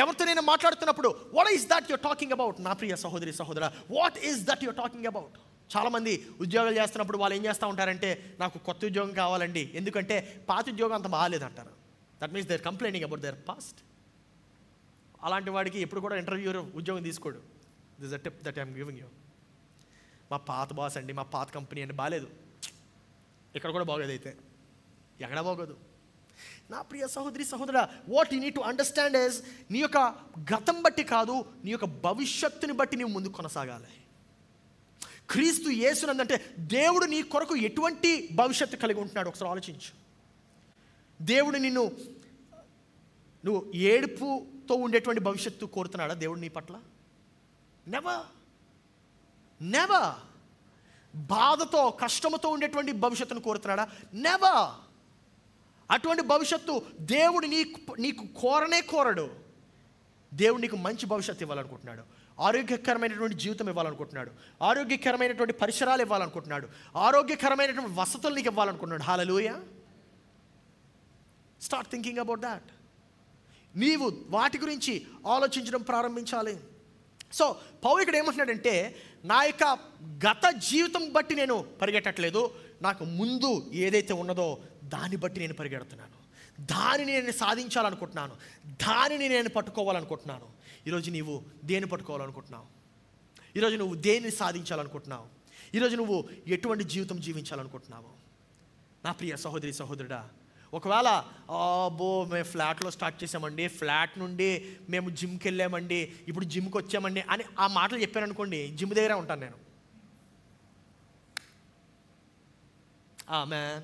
ఎవరితోనైనా మాట్లాడుతున్నప్పుడు what is that your talking about? నా ప్రియ సహోదరి సహోదరా, what is that your talking about? చాలామంది ఉద్యోగాలు చేస్తున్నప్పుడు వాళ్ళు ఏం చేస్తూ ఉంటారంటే, నాకు కొత్త ఉద్యోగం కావాలండి, ఎందుకంటే పాత ఉద్యోగం అంత బాగాలేదంటారు. That means they are complaining about their past. అలాంటి వాడికి ఎప్పుడు కూడా ఇంటర్వ్యూ ఉద్యోగం తీసుకోడు. This a tip that I'm giving you. మా పాత బాస్ అండి, మా పాత కంపెనీ అండి, బాగాలేదు, ఇక్కడ కూడా బాగోదు, అయితే ఎక్కడ బాగోదు. నా ప్రియ సహోదరి సహోదరా, what you need to understand is, నీ యొక్క గతం బట్టి కాదు, నీ యొక్క భవిష్యత్తుని బట్టి నీవు ముందుకు కొనసాగాలి. క్రీస్తు యేసునందంటే దేవుడు నీ కొరకు ఎటువంటి భవిష్యత్తు కలిగి ఉంటున్నాడు ఒకసారి ఆలోచించు. దేవుడు నువ్వు ఏడుపుతో ఉండేటువంటి భవిష్యత్తు కోరుతున్నాడా దేవుడు నీ పట్ల? నెవర్. బాధతో కష్టముతో ఉండేటువంటి భవిష్యత్తును కోరుతున్నాడా? నెవర్. అటువంటి భవిష్యత్తు దేవుడు నీకు కోరడు. దేవుడు నీకు మంచి భవిష్యత్తు ఇవ్వాలనుకుంటున్నాడు, ఆరోగ్యకరమైనటువంటి జీవితం ఇవ్వాలనుకుంటున్నాడు, ఆరోగ్యకరమైనటువంటి పరిసరాలు ఇవ్వాలనుకుంటున్నాడు, ఆరోగ్యకరమైనటువంటి వసతులు నీకు ఇవ్వాలనుకుంటున్నాడు. హల్లెలూయా. Start thinking about that. నీవు వాటి గురించి ఆలోచించడం ప్రారంభించాలి. సో పౌలు ఇక్కడ ఏమంటున్నాడంటే, నా యొక్క గత జీవితం బట్టి నేను పరిగెట్టట్లేదు, నాకు ముందు ఏదైతే ఉన్నదో దాన్ని బట్టి నేను పరిగెడుతున్నాను, దానిని నేను సాధించాలనుకుంటున్నాను, దానిని నేను పట్టుకోవాలనుకుంటున్నాను. ఈరోజు నీవు దేన్ని పట్టుకోవాలనుకుంటున్నావు? ఈరోజు నువ్వు దేన్ని సాధించాలనుకుంటున్నావు? ఈరోజు నువ్వు ఎటువంటి జీవితం జీవించాలనుకుంటున్నావు? నా ప్రియ సహోదరి సహోదరుడా, ఒకవేళ మేము ఫ్లాట్లో స్టార్ట్ చేసామండి, ఫ్లాట్ నుండి మేము జిమ్కి వెళ్ళామండి, ఇప్పుడు జిమ్కి వచ్చామండి అని ఆ మాటలు చెప్పాను అనుకోండి, జిమ్ దగ్గరే ఉంటాను నేను. మ్యాన్,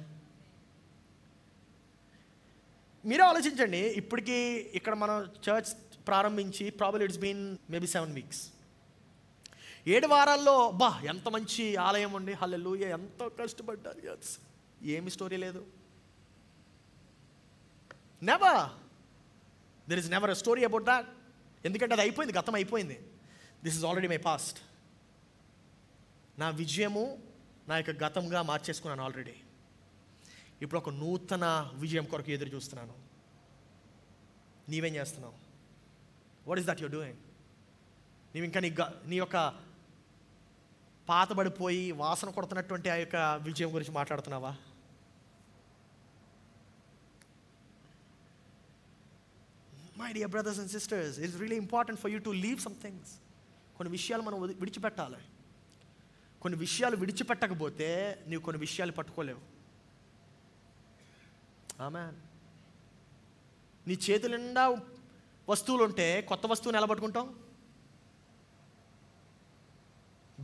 మీరే ఆలోచించండి. ఇప్పటికీ ఇక్కడ మనం చర్చ్ ప్రారంభించి probably it's been maybe 7 weeks. 7 వారాల్లో ఎంత మంచి ఆలయం ఉండి, హల్లెలూయా, ఎంతో కష్టపడ్డారు, ఏమి స్టోరీ లేదు. Never, there is never a story about that. ఎందుకంటే అది అయిపోయింది, గతం అయిపోయింది. This is already my past. నా విజయము నా యొక్క గతంగా మార్చేసుకున్నాను ఆల్రెడీ. ఇప్పుడు ఒక నూతన విజయం కొరకు ఎదురు చూస్తున్నాను. నీవేం చేస్తున్నావు? What is that you're doing? నీవు ఇంకా నీ యొక్క పాతబడిపోయి వాసన కొడుతున్నటువంటి ఆ యొక్క విజయం గురించి మాట్లాడుతున్నావా? My dear brothers and sisters, it's really important for you to leave some things. కొన్ని విషయాలు మనం విడిచిపెట్టాలి. కొన్ని విషయాలు విడిచిపెట్టకపోతే నీవు కొన్ని విషయాలు పట్టుకోలేవు. ఆమేన్. నీ చేతుల నిండా వస్తువులు ఉంటే కొత్త వస్తువుని ఎలా పట్టుకుంటాం?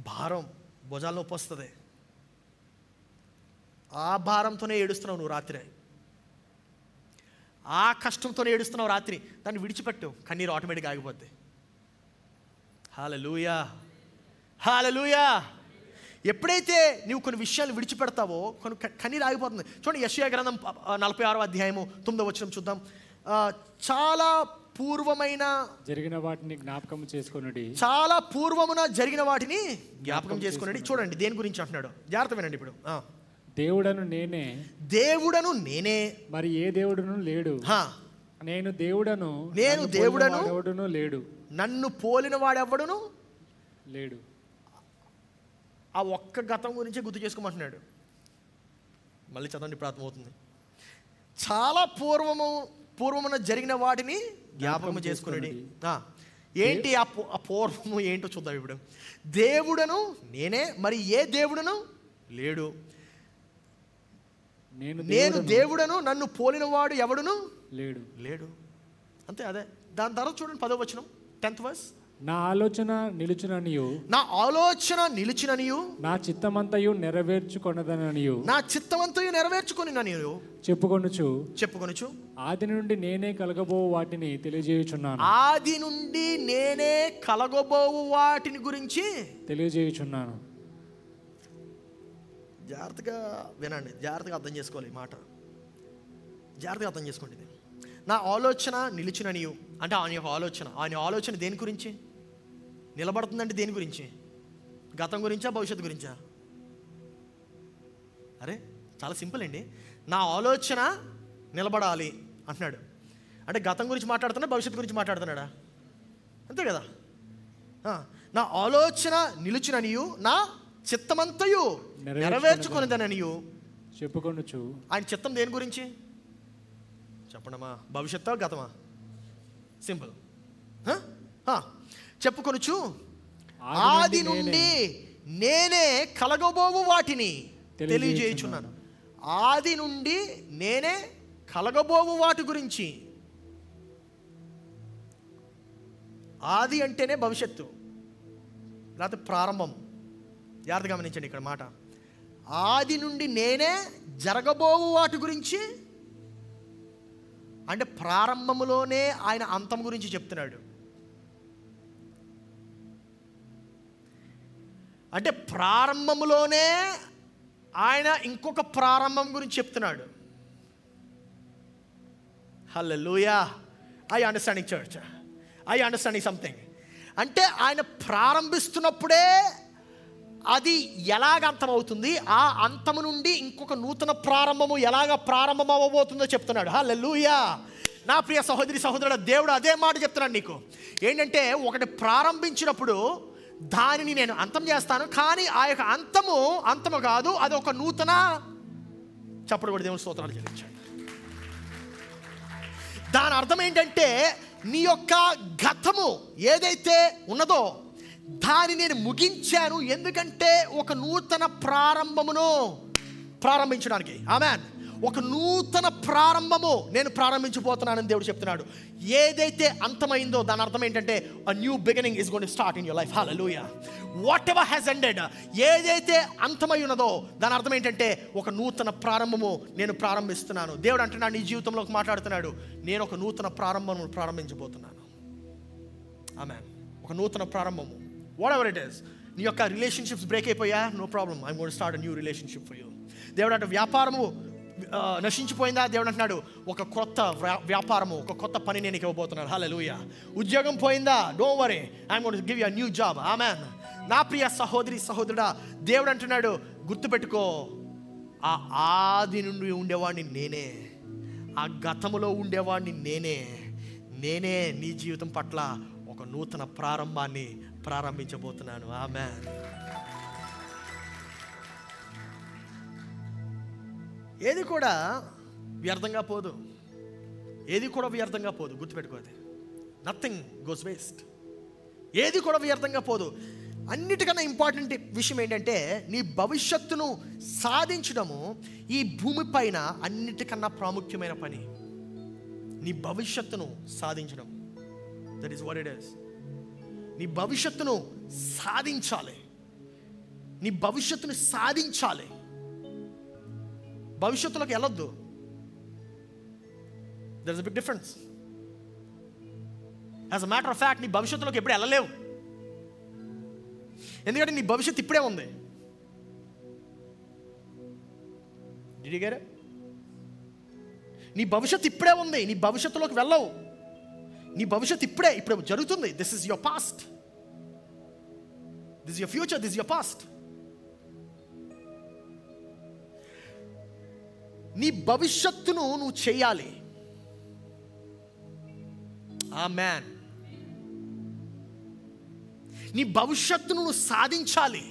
భారం భుజాల్లో నొప్పి వస్తుంది. ఆ భారంతోనే ఏడుస్తున్నావు నువ్వు రాత్రి, ఆ కష్టంతోనే ఏడుస్తున్నావు రాత్రి. దాన్ని విడిచిపెట్టు, కన్నీరు ఆటోమేటిక్గా ఆగిపోద్ది. హల్లెలూయా, హల్లెలూయా. ఎప్పుడైతే నువ్వు కొన్ని విషయాలు విడిచిపెడతావో కొన్ని కన్నీరు ఆగిపోతుంది. చూడండి, యెషయా గ్రంథం 46వ అధ్యాయము 9వ వచనం చూద్దాం. చాలా పూర్వమైన జరిగిన వాటిని జ్ఞాపకం చేసుకొనుడి. చాలా పూర్వమున జరిగిన వాటిని జ్ఞాపకం చేసుకొనుడి. చూడండి దేని గురించి అంటున్నాడు, జాగ్రత్త వినండి. ఇప్పుడు దేవుడను నేనే, దేవుడను నేనే, మరి ఏ దేవుడును లేడు. నేను దేవుడను, నేను దేవుడను, ఎవడును లేడు, నన్ను పోలిన వాడెవడును లేడు. ఆ ఒక్క గతం గురించి గుర్తు చేసుకోమంటున్నాడు. మళ్ళీ చదవండి, ప్రార్థమవుతుంది. చాలా పూర్వమున జరిగిన వాటిని జ్ఞాపకం చేసుకున్నాడు. ఏంటి ఆ పూర్వము ఏంటో చూద్దాం ఇప్పుడు. దేవుడను నేనే, మరి ఏ దేవుడను లేడు. నేను దేవుడను, నన్ను పోలిన వాడు ఎవడును లేడు లేడు. అంతే, అదే. దాని తర్వాత చూడండి 10వ వచనం, 10th verse. నా ఆలోచన నిలుచుననియు, నా ఆలోచన నిలుచుననియు, నా చిత్తమంతయు నెరవేర్చుకొనదననియు, నా చిత్తమంతయు నెరవేర్చుకొనిననియు చెప్పుకొనుచు ఆది నుండి నేనే కలగబో వాటిని తెలియజేయుచున్నాను. ఆది నుండి నేనే కలగబోవు వాటిని గురించి తెలియజేయుచున్నాను. జాగ్రత్తగా వినండి, జాగ్రత్తగా అర్థం చేసుకోవాలి ఈ మాట. జాగ్రత్తగా అర్థం చేసుకోండి. ఇది నా ఆలోచన నిలిచిననియు అంటే ఆయన ఆలోచన దేని గురించి నిలబడుతుందంటే దేని గురించి? గతం గురించా, భవిష్యత్తు గురించా? అరే చాలా సింపుల్ అండి. నా ఆలోచన నిలబడాలి అంటున్నాడు అంటే గతం గురించి మాట్లాడుతున్నా, భవిష్యత్తు గురించి మాట్లాడుతున్నాడా? అంతే కదా. నా ఆలోచన నిలుచుననియు, నా చిత్తమంతయు నెరవేర్చుకునేదననియు చెప్పుకొనుచు. ఆయన చిత్తం దేని గురించి చెప్పండమ్మా? భవిష్యత్తు, గతమా? సింపుల్. చెప్పుకొనుచు ఆది నుండి నేనే కలగబోవు వాటిని తెలియజేయుచున్నాను. ఆది నుండి నేనే కలగబోవు వాటి గురించి. ఆది అంటేనే భవిష్యత్తు, లేకపోతే ప్రారంభం. జాగ్రత్తగా గమనించండి ఇక్కడ మాట. ఆది నుండి నేనే జరగబోవు వాటి గురించి అంటే ప్రారంభములోనే ఆయన అంతం గురించి చెప్తున్నాడు. అంటే ప్రారంభములోనే ఆయన ఇంకొక ప్రారంభం గురించి చెప్తున్నాడు. హల్లెలూయా. I understanding church, I understanding something. అంటే ఆయన ప్రారంభిస్తున్నప్పుడే అది ఎలాగ అంతమవుతుంది, ఆ అంతము నుండి ఇంకొక నూతన ప్రారంభము ఎలాగ ప్రారంభం అవ్వబోతుందో చెప్తున్నాడు. హల్లెలూయా. నా ప్రియ సహోదరి సహోదరుడు, దేవుడు అదే మాట చెప్తున్నాడు నీకు. ఏంటంటే ఒకటి ప్రారంభించినప్పుడు దానిని నేను అంతం చేస్తాను, కానీ ఆ యొక్క అంతము కాదు, అది ఒక నూతన. చప్పుడు కూడా దేవుని స్తోత్రాలు చెల్లించండి. దాని అర్థం ఏంటంటే నీ యొక్క గతము ఏదైతే ఉన్నదో దాన్ని నేను ముగించాను. ఎందుకంటే ఒక నూతన ప్రారంభమును ప్రారంభించడానికి. ఆమేన్. ఒక నూతన ప్రారంభము నేను ప్రారంభించబోతున్నానని దేవుడు చెప్తున్నాడు. ఏదైతే అంతమైందో దాని అర్థం ఏంటంటే a new beginning is going to start in your life. Hallelujah. Whatever has ended, ఏదైతే అంతమై ఉన్నదో దాని అర్థం ఏంటంటే ఒక నూతన ప్రారంభము నేను ప్రారంభిస్తున్నాను. దేవుడు అంటున్నాడు, నీ జీవితంలోకి మాట్లాడుతున్నాడు, నేను ఒక నూతన ప్రారంభము ప్రారంభించబోతున్నాను. ఆమేన్. ఒక నూతన ప్రారంభము. Whatever it is. నీ యొక్క రిలేషన్షిప్స్ బ్రేక్ అయిపోయా, no problem, I'm going to start a new relationship for you. దేవుడు అంటే వ్యాపారము నశించిపోయిందా, దేవుడు అంటున్నాడు ఒక కొత్త వ్యాపారము, ఒక కొత్త పని నేను ఇవ్వబోతున్నాను. హల్లెలూయా. ఉద్యోగం పోయిందా, don't worry, I'm going to give you a new job. ఆమేన్. నా ప్రియ సహోదరి సహోదరుడా, దేవుడు అంటున్నాడు, గుర్తుపెట్టుకో, ఆ ఆది నుండి ఉండేవాడిని నేనే, ఆ గతములో ఉండేవాడిని నేనే నీ జీవితం పట్ల ఒక నూతన ప్రారంభాన్ని ప్రారంభించబోతున్నాను. ఆమేన్. ఏది కూడా వ్యర్థంగా పోదు, గుర్తుపెట్టుకోది. Nothing goes waste. ఏది కూడా వ్యర్థంగా పోదు. అన్నిటికన్నా ఇంపార్టెంట్ విషయం ఏంటంటే నీ భవిష్యత్తును సాధించడము ఈ భూమిపైన అన్నిటికన్నా ప్రాముఖ్యమైన పని. నీ భవిష్యత్తును సాధించడం, that is what it is. నీ భవిష్యత్తును సాధించాలి. భవిష్యత్తులోకి వెళ్ళొద్దు. There is a big difference. As a matter of fact నీ భవిష్యత్తులోకి ఎప్పుడు వెళ్ళలేవు. ఎందుకంటే నీ భవిష్యత్తు ఇప్పుడే ఉంది. Did you get it? నీ భవిష్యత్తు ఇప్పుడే ఉంది, నీ భవిష్యత్తులోకి వెళ్ళవు. నీ భవిష్యత్తు ఇప్పుడు జరుగుతుంది. This is your past, this is your future, this is your past. నీ భవిష్యత్తును నువ్వు చేయాలి. ఆమేన్. నీ భవిష్యత్తును నువ్వు సాధించాలి.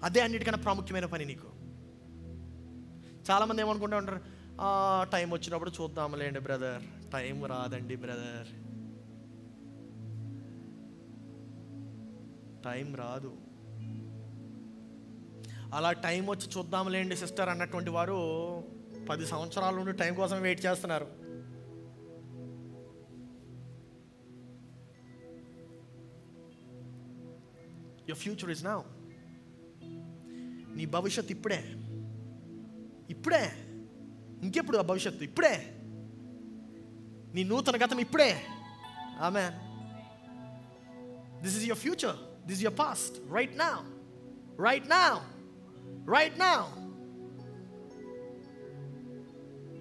అదే అన్నిటికన్నా ప్రాముఖ్యమైన పని నీకు. చాలామంది ఏమనుకుంటూ ఉంటారు, టైం వచ్చినప్పుడు చూద్దాంలేండి బ్రదర్. టైం రాదండి బ్రదర్, టైం రాదు. అలా టైం వచ్చి చూద్దాంలేండి సిస్టర్ అన్నటువంటి వారు 10 సంవత్సరాల నుండి టైం కోసం వెయిట్ చేస్తున్నారు. Your future is now. నీ భవిష్యత్తు ఇప్పుడే. ఇంకెప్పుడు ఆ భవిష్యత్తు? ఇప్పుడే. నీ నూతన గతం ఇప్పుడే. ఆమేన్. This is your future, this is your past. Right now.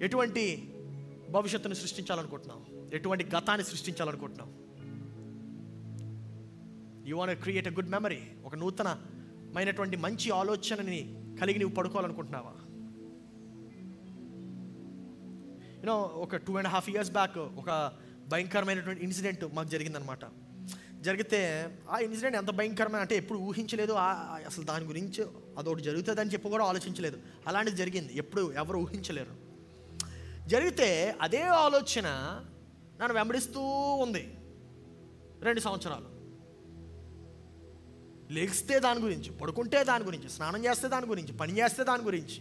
ఎటువంటి భవిష్యత్తును సృష్టించాలనుకుంటున్నావు? ఎటువంటి గతాన్ని సృష్టించాలనుకుంటున్నావు? You want to create a good memory. ఒక నూతనమైనటువంటి మంచి ఆలోచనని కలిగి నువ్వు పడుకోవాలనుకుంటున్నావా? యూనో ఒక 2.5 years బ్యాక్ ఒక భయంకరమైనటువంటి ఇన్సిడెంట్ మాకు జరిగిందనమాట. జరిగితే ఆ ఇన్సిడెంట్ ఎంత భయంకరమైన అంటే ఎప్పుడు ఊహించలేదు. అసలు దాని గురించి అదొకటి జరుగుతుందని చెప్పి కూడా ఆలోచించలేదు. అలాంటిది జరిగింది, ఎప్పుడు ఎవరు ఊహించలేరు. జరిగితే అదే ఆలోచన నన్ను వెంబడిస్తూ ఉంది 2 సంవత్సరాలు. లేస్తే దాని గురించి, పడుకుంటే దాని గురించి, స్నానం చేస్తే దాని గురించి, పని చేస్తే దాని గురించి.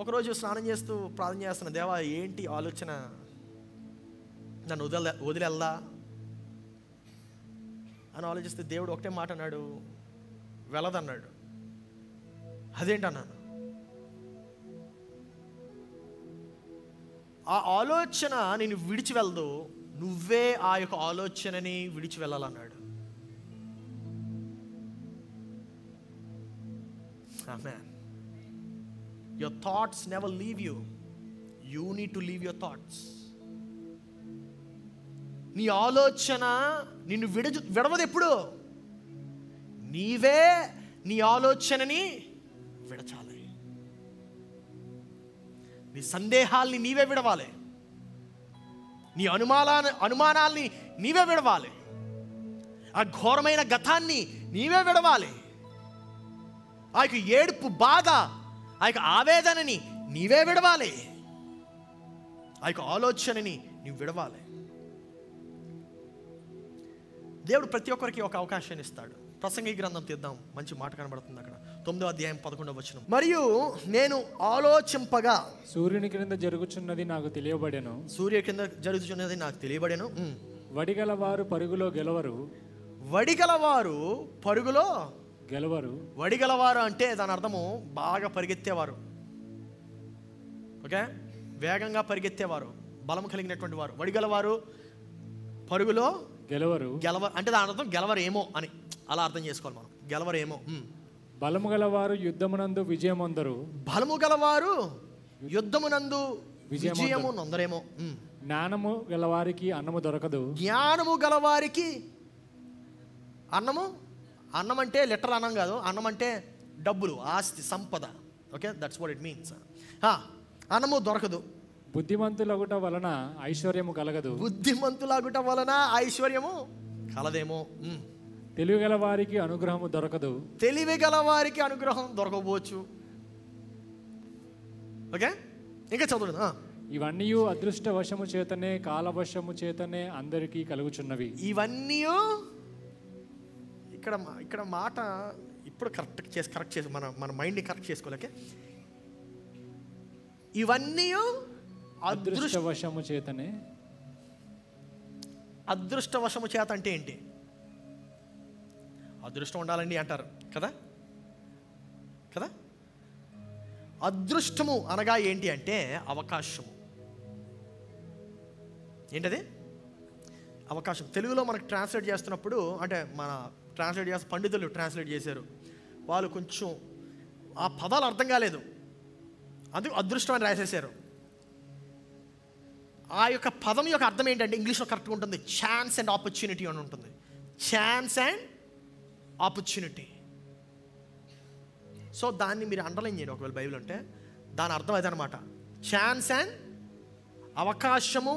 ఒకరోజు స్నానం చేస్తూ ప్రార్థన చేస్తున్న, దేవా ఏంటి ఆలోచన, నన్ను వదిలేల్దా అని ఆలోచిస్తే దేవుడు ఒకటే మాట అన్నాడు, వెళ్ళదన్నాడు. అదేంటన్నాను. ఆ ఆలోచన నేను విడిచి వెళ్దు, నువ్వే ఆ యొక్క ఆలోచనని విడిచి వెళ్ళాలన్నాడు. ఆమేన్. Your thoughts never leave you. You need to leave your thoughts. నీ ఆలోచన నిన్ను విడవదు. ఎప్పుడు నీవే నీ ఆలోచనని విడచాలి, నీ సందేహాల్ని నీవే విడవాలి, నీ అనుమానాల్ని నీవే విడవాలి, ఆ ఘోరమైన గతాన్ని నీవే విడవాలి, ఆ యొక్క ఏడుపు బాధ, ఆ యొక్క ఆవేదనని నీవే విడవాలి, ఆ యొక్క ఆలోచనని నీవు విడవాలి. దేవుడు ప్రతి ఒక్కరికి ఒక అవకాశాన్ని ఇస్తాడు. ప్రసంగి గ్రంథం తీద్దాం, మంచి మాట కనబడుతుంది అక్కడ, 9వ అధ్యాయం 11వ వచనం. మరియు నేను ఆలోచింపగా సూర్యుని క్రింద జరుగుచున్నది నాకు తెలియబడెను. సూర్య కింద జరుగుతున్నది నాకు తెలియబడెను. వడిగలవారు పరుగులో గెలవరు. వడిగలవారు పరుగులో గెలవరు. వడిగలవారు అంటే దాని అర్థము బాగా పరిగెత్తేవారు, ఓకే, వేగంగా పరిగెత్తేవారు, బలం కలిగినటువంటి వారు. వడిగలవారు పరుగులో గెలవరు. అంటే దాని అర్థం గెలవరేమో అని అలా అర్థం చేసుకోవాలి మనం. గెలవరేమో. బలము గలవారు యుద్ధమునందు విజయమందరు. బలము గలవారు యుద్ధమునందు విజయము నొందరేమో. జ్ఞానము గలవారికి అన్నము దొరకదు. జ్ఞానము గలవారికి అన్నం అంటే లిటరల్ అన్నం కాదు, అన్నం అంటే డబ్బులు, ఆస్తి, సంపద. Okay, that's what it means. అన్నము దొరకదు. బుద్ధిమంతులగుట వలన ఐశ్వర్యము కలగదు. బుద్ధిమంతులగుట వలన ఐశ్వర్యము కలదేమో. తెలివి గల వారికి అనుగ్రహము దొరకదు. తెలివి గల వారికి అనుగ్రహం దొరకవచ్చు. ఓకే, ఇంకా చదువు. ఇవన్నీ అదృష్టవశము చేతనే కాలవశము చేతనే అందరికీ కలుగుచున్నవి. ఇవన్నీ ఇక్కడ మాట ఇప్పుడు కరెక్ట్ చేసి మన మైండ్ని కరెక్ట్ చేసుకోలేకే. ఇవన్నీ అదృష్టవశము చేతనే. అదృష్టవశము చేత అంటే ఏంటి? అదృష్టం ఉండాలండి అంటారు కదా కదా. అదృష్టము అనగా ఏంటి అంటే అవకాశము. ఏంటది? అవకాశం. తెలుగులో మనకు ట్రాన్స్లేట్ చేస్తున్నప్పుడు, అంటే మన ట్రాన్స్లేట్ చేస్తే పండితులు ట్రాన్స్లేట్ చేశారు, వాళ్ళు కొంచెం ఆ పదాలు అర్థం కాలేదు, అది అదృష్టం అని రాసేసారు. ఆ యొక్క పదం యొక్క అర్థం ఏంటంటే ఇంగ్లీష్లో కరెక్ట్గా ఉంటుంది, ఛాన్స్ అండ్ ఆపర్చునిటీ అని ఉంటుంది. Chance and opportunity. సో దాన్ని మీరు అండర్లైన్ చేయండి ఒకవేళ బైబిల్ ఉంటే. దాని అర్థం అదనమాట, ఛాన్స్ అండ్ అవకాశము,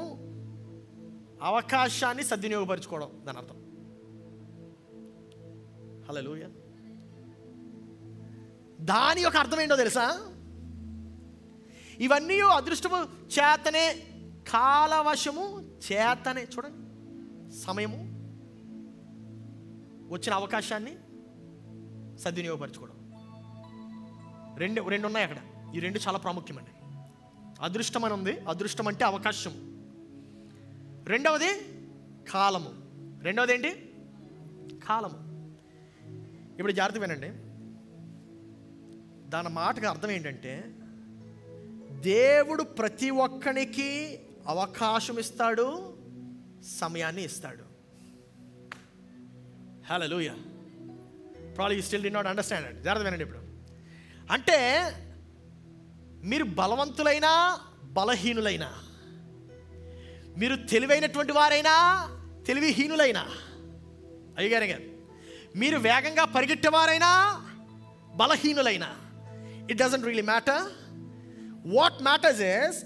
అవకాశాన్ని సద్వినియోగపరచుకోవడం దాని అర్థం. హల్లెలూయా. దాని యొక్క అర్థం ఏంటో తెలుసా? ఇవన్నీ అదృష్టము చేతనే, కాలవశము చేతనే. చూడండి, సమయము, వచ్చిన అవకాశాన్ని సద్వినియోగపరచుకోవడం. రెండు ఉన్నాయి అక్కడ. ఈ రెండు చాలా ప్రాముఖ్యమండి. అదృష్టం అని ఉంది, అదృష్టం అంటే అవకాశం. రెండవది కాలము. రెండవది ఏంటి? కాలము. ఇప్పుడు జాగ్రత్త వినండి, దాని మాటకు అర్థం ఏంటంటే దేవుడు ప్రతి ఒక్కనికి అవకాశం ఇస్తాడు, సమయాన్ని ఇస్తాడు. హల్లెలూయా. Probably you still do not understand it. జాగ్రత్త వినండి ఇప్పుడు. అంటే మీరు బలవంతులైనా బలహీనులైనా, మీరు తెలివైనటువంటి వారైనా తెలివిహీనులైనా, అయ్యగారు మీరు వేగంగా పరిగెట్టేవారైనా బలహీనులైనా, it doesn't really matter. What matters is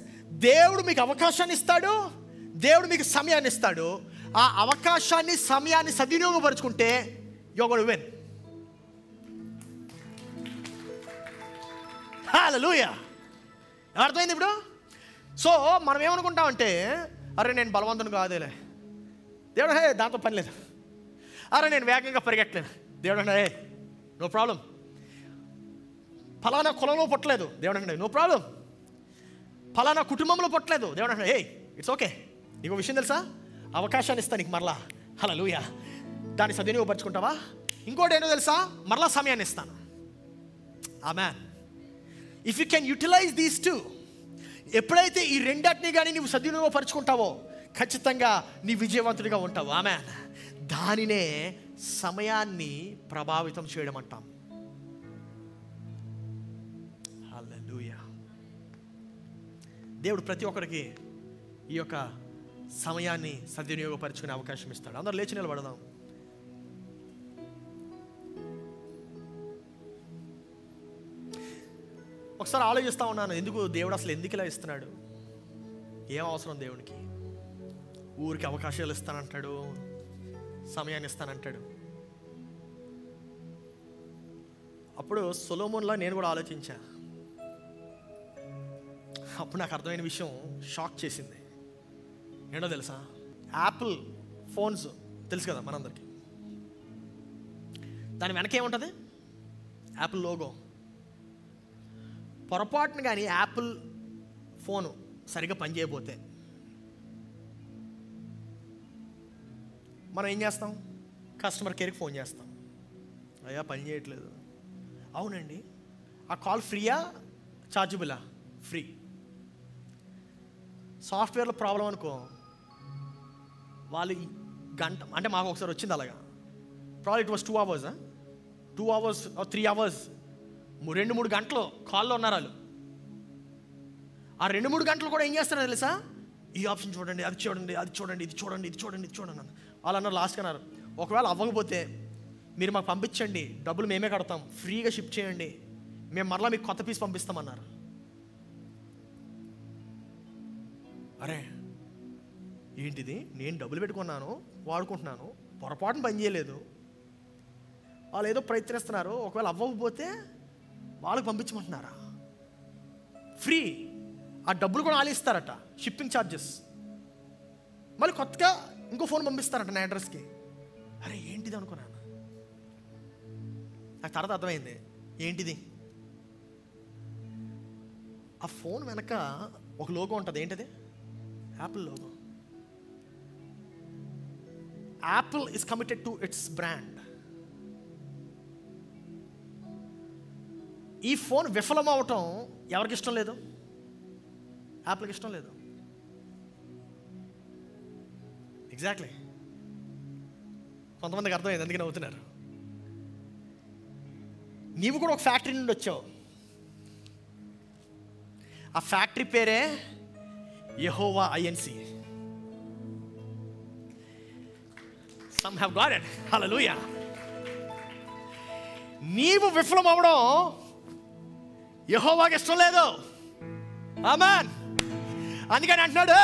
దేవుడు మీకు అవకాశాన్ని ఇస్తాడు, దేవుడు మీకు సమయాన్ని ఇస్తాడు. ఆ అవకాశాన్ని సమయాన్ని సద్వినియోగపరుచుకుంటే you are going to win. హల్లెలూయా. అర్థమైంది ఇప్పుడు? సో మనం ఏమనుకుంటామంటే, అరే నేను బలవంతుని కాదేలే, దేవుడు హే దాంతో పని లేదు. అరే నేను వేగంగా పరిగెట్టలేదు, దేవుడు అంటే హే నో ప్రాబ్లం. ఫలానా కులంలో పుట్టలేదు, దేవుడు అంటే నో ప్రాబ్లం. ఫలానా కుటుంబంలో పుట్టలేదు, దేవుడు అంటే హే ఇట్స్ ఓకే. నీకు విషయం తెలుసా? అవకాశాన్ని ఇస్తా నీకు మరలా. హల్లెలూయా. దాన్ని సద్వినియోగపరచుకుంటావా? ఇంకోటి ఏంటో తెలుసా? మరలా సమయాన్ని ఇస్తాను. ఆమేన్. If you can utilize these two, ఎప్పుడైతే ఈ రెండాటిని కానీ నువ్వు సద్వినియోగపరచుకుంటావో ఖచ్చితంగా నీ విజయవంతుడిగా ఉంటావు. ఆమేన్. దానినే సమయాన్ని ప్రభావితం చేయడం అంటాం. హల్లెలూయా. దేవుడు ప్రతి ఒక్కరికి ఈ యొక్క సమయాన్ని సద్వినియోగపరచుకునే అవకాశం ఇస్తాడు. అందరూ లేచి నిలబడదాం. ఒకసారి ఆలోచిస్తూ ఉన్నాను, ఎందుకు దేవుడు అసలు ఎందుకు ఇలా ఇస్తున్నాడు? ఏం అవసరం దేవునికి? ఊరికి అవకాశాలు ఇస్తానంటాడు, సమయాన్ని ఇస్తానంటాడు. అప్పుడు సొలొమోన్లా నేను కూడా ఆలోచించా. అప్పుడు నాకు అర్థమైన విషయం షాక్ చేసింది. ఏంటో తెలుసా? యాపిల్ ఫోన్స్ తెలుసు కదా మనందరికీ. దాని వెనక ఏముంటుంది? Apple logo. పొరపాటున కానీ యాపిల్ ఫోను సరిగ్గా పనిచేయకపోతే మనం ఏం చేస్తాం? కస్టమర్ కేర్కి ఫోన్ చేస్తాం, అయ్యా పని చేయట్లేదు. అవునండి, ఆ కాల్ ఫ్రీయా ఛార్జబులా? ఫ్రీ. సాఫ్ట్వేర్లో ప్రాబ్లం అనుకో, వాళ్ళు గంట అంటే మాకు ఒకసారి వచ్చింది అలాగా. Problem it was 2 hours 2 hours or 3 hours 2-3 గంటలు కాల్లో ఉన్నారు వాళ్ళు. ఆ 2-3 గంటలు కూడా ఏం చేస్తారో తెలుసా? ఈ ఆప్షన్ చూడండి, అది చూడండి, అది చూడండి, ఇది చూడండి, ఇది చూడండి, ఇది చూడండి అన్న. వాళ్ళు అన్నారు, లాస్ట్కి అన్నారు, ఒకవేళ అవ్వకపోతే మీరు మాకు పంపించండి, డబ్బులు మేమే కడతాం, ఫ్రీగా షిప్ చేయండి, మేము మరలా మీకు కొత్త పీస్ పంపిస్తామన్నారు. అరే ఏంటిది, నేను డబ్బులు పెట్టుకున్నాను, వాడుకుంటున్నాను, పొరపాటున పని చేయలేదు, వాళ్ళు ఏదో ప్రయత్నిస్తున్నారు, ఒకవేళ అవ్వకపోతే వాళ్ళకి పంపించమంటున్నారా? ఫ్రీ. ఆ డబ్బులు కూడా వాళ్ళు ఇస్తారట, షిప్పింగ్ ఛార్జెస్. మళ్ళీ కొత్తగా ఇంకో ఫోన్ పంపిస్తారట నా అడ్రస్కి. అరే ఏంటిది అనుకున్నాను. నాకు తర్వాత అర్థమైంది ఏంటిది. ఆ ఫోన్ వెనక ఒక లోగో ఉంటుంది. ఏంటిది? Apple logo. Apple is committed to it's brand. ఈ ఫోన్ విఫలం అవటం ఎవరికి ఇష్టం లేదు? యాపిల్కి ఇష్టం లేదు. ఎగ్జాక్ట్లీ. కొంతమందికి అర్థమైంది, అందుకే నవ్వుతున్నారు. నీవు కూడా ఒక ఫ్యాక్టరీ నుండి వచ్చావు. ఆ ఫ్యాక్టరీ పేరే యెహోవా INC. Some have got it. Hallelujah. నీవు విఫలం అవడం యెహోవాకి ఇష్టం లేదు. ఆమేన్. అందుకని అంటున్నాడు,